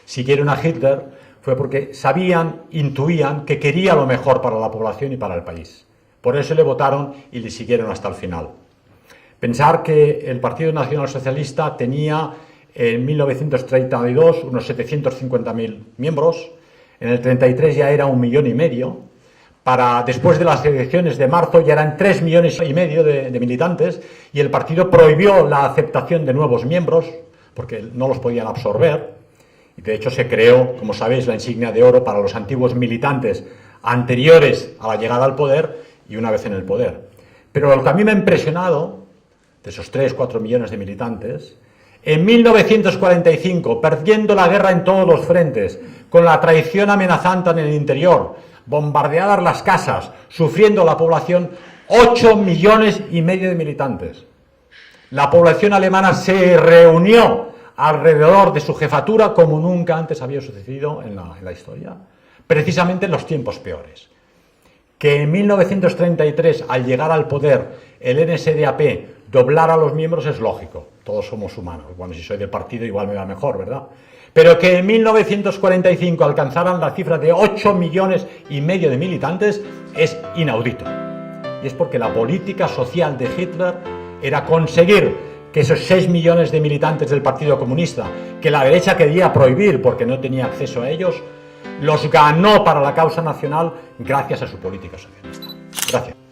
siguieron a Hitler, fue porque sabían, intuían que quería lo mejor para la población y para el país. Por eso le votaron y le siguieron hasta el final. Pensar que el Partido Nacional Socialista tenía en 1932 unos 750.000 miembros, en el 33 ya era 1,5 millones, para después de las elecciones de marzo ya eran 3,5 millones de militantes, y el partido prohibió la aceptación de nuevos miembros porque no los podían absorber, y de hecho se creó, como sabéis, la insignia de oro para los antiguos militantes anteriores a la llegada al poder y una vez en el poder. Pero lo que a mí me ha impresionado, de esos 3-4 millones de militantes, en 1945, perdiendo la guerra en todos los frentes, con la traición amenazante en el interior, bombardeadas las casas, sufriendo la población, 8,5 millones de militantes. La población alemana se reunió alrededor de su jefatura como nunca antes había sucedido en la historia, precisamente en los tiempos peores. Que en 1933, al llegar al poder, el NSDAP doblara a los miembros es lógico, todos somos humanos. Bueno, si soy del partido igual me va mejor, ¿verdad? Pero que en 1945 alcanzaran la cifra de 8,5 millones de militantes es inaudito. Y es porque la política social de Hitler era conseguir que esos 6 millones de militantes del Partido Comunista, que la derecha quería prohibir porque no tenía acceso a ellos, los ganó para la causa nacional gracias a su política socialista. Gracias.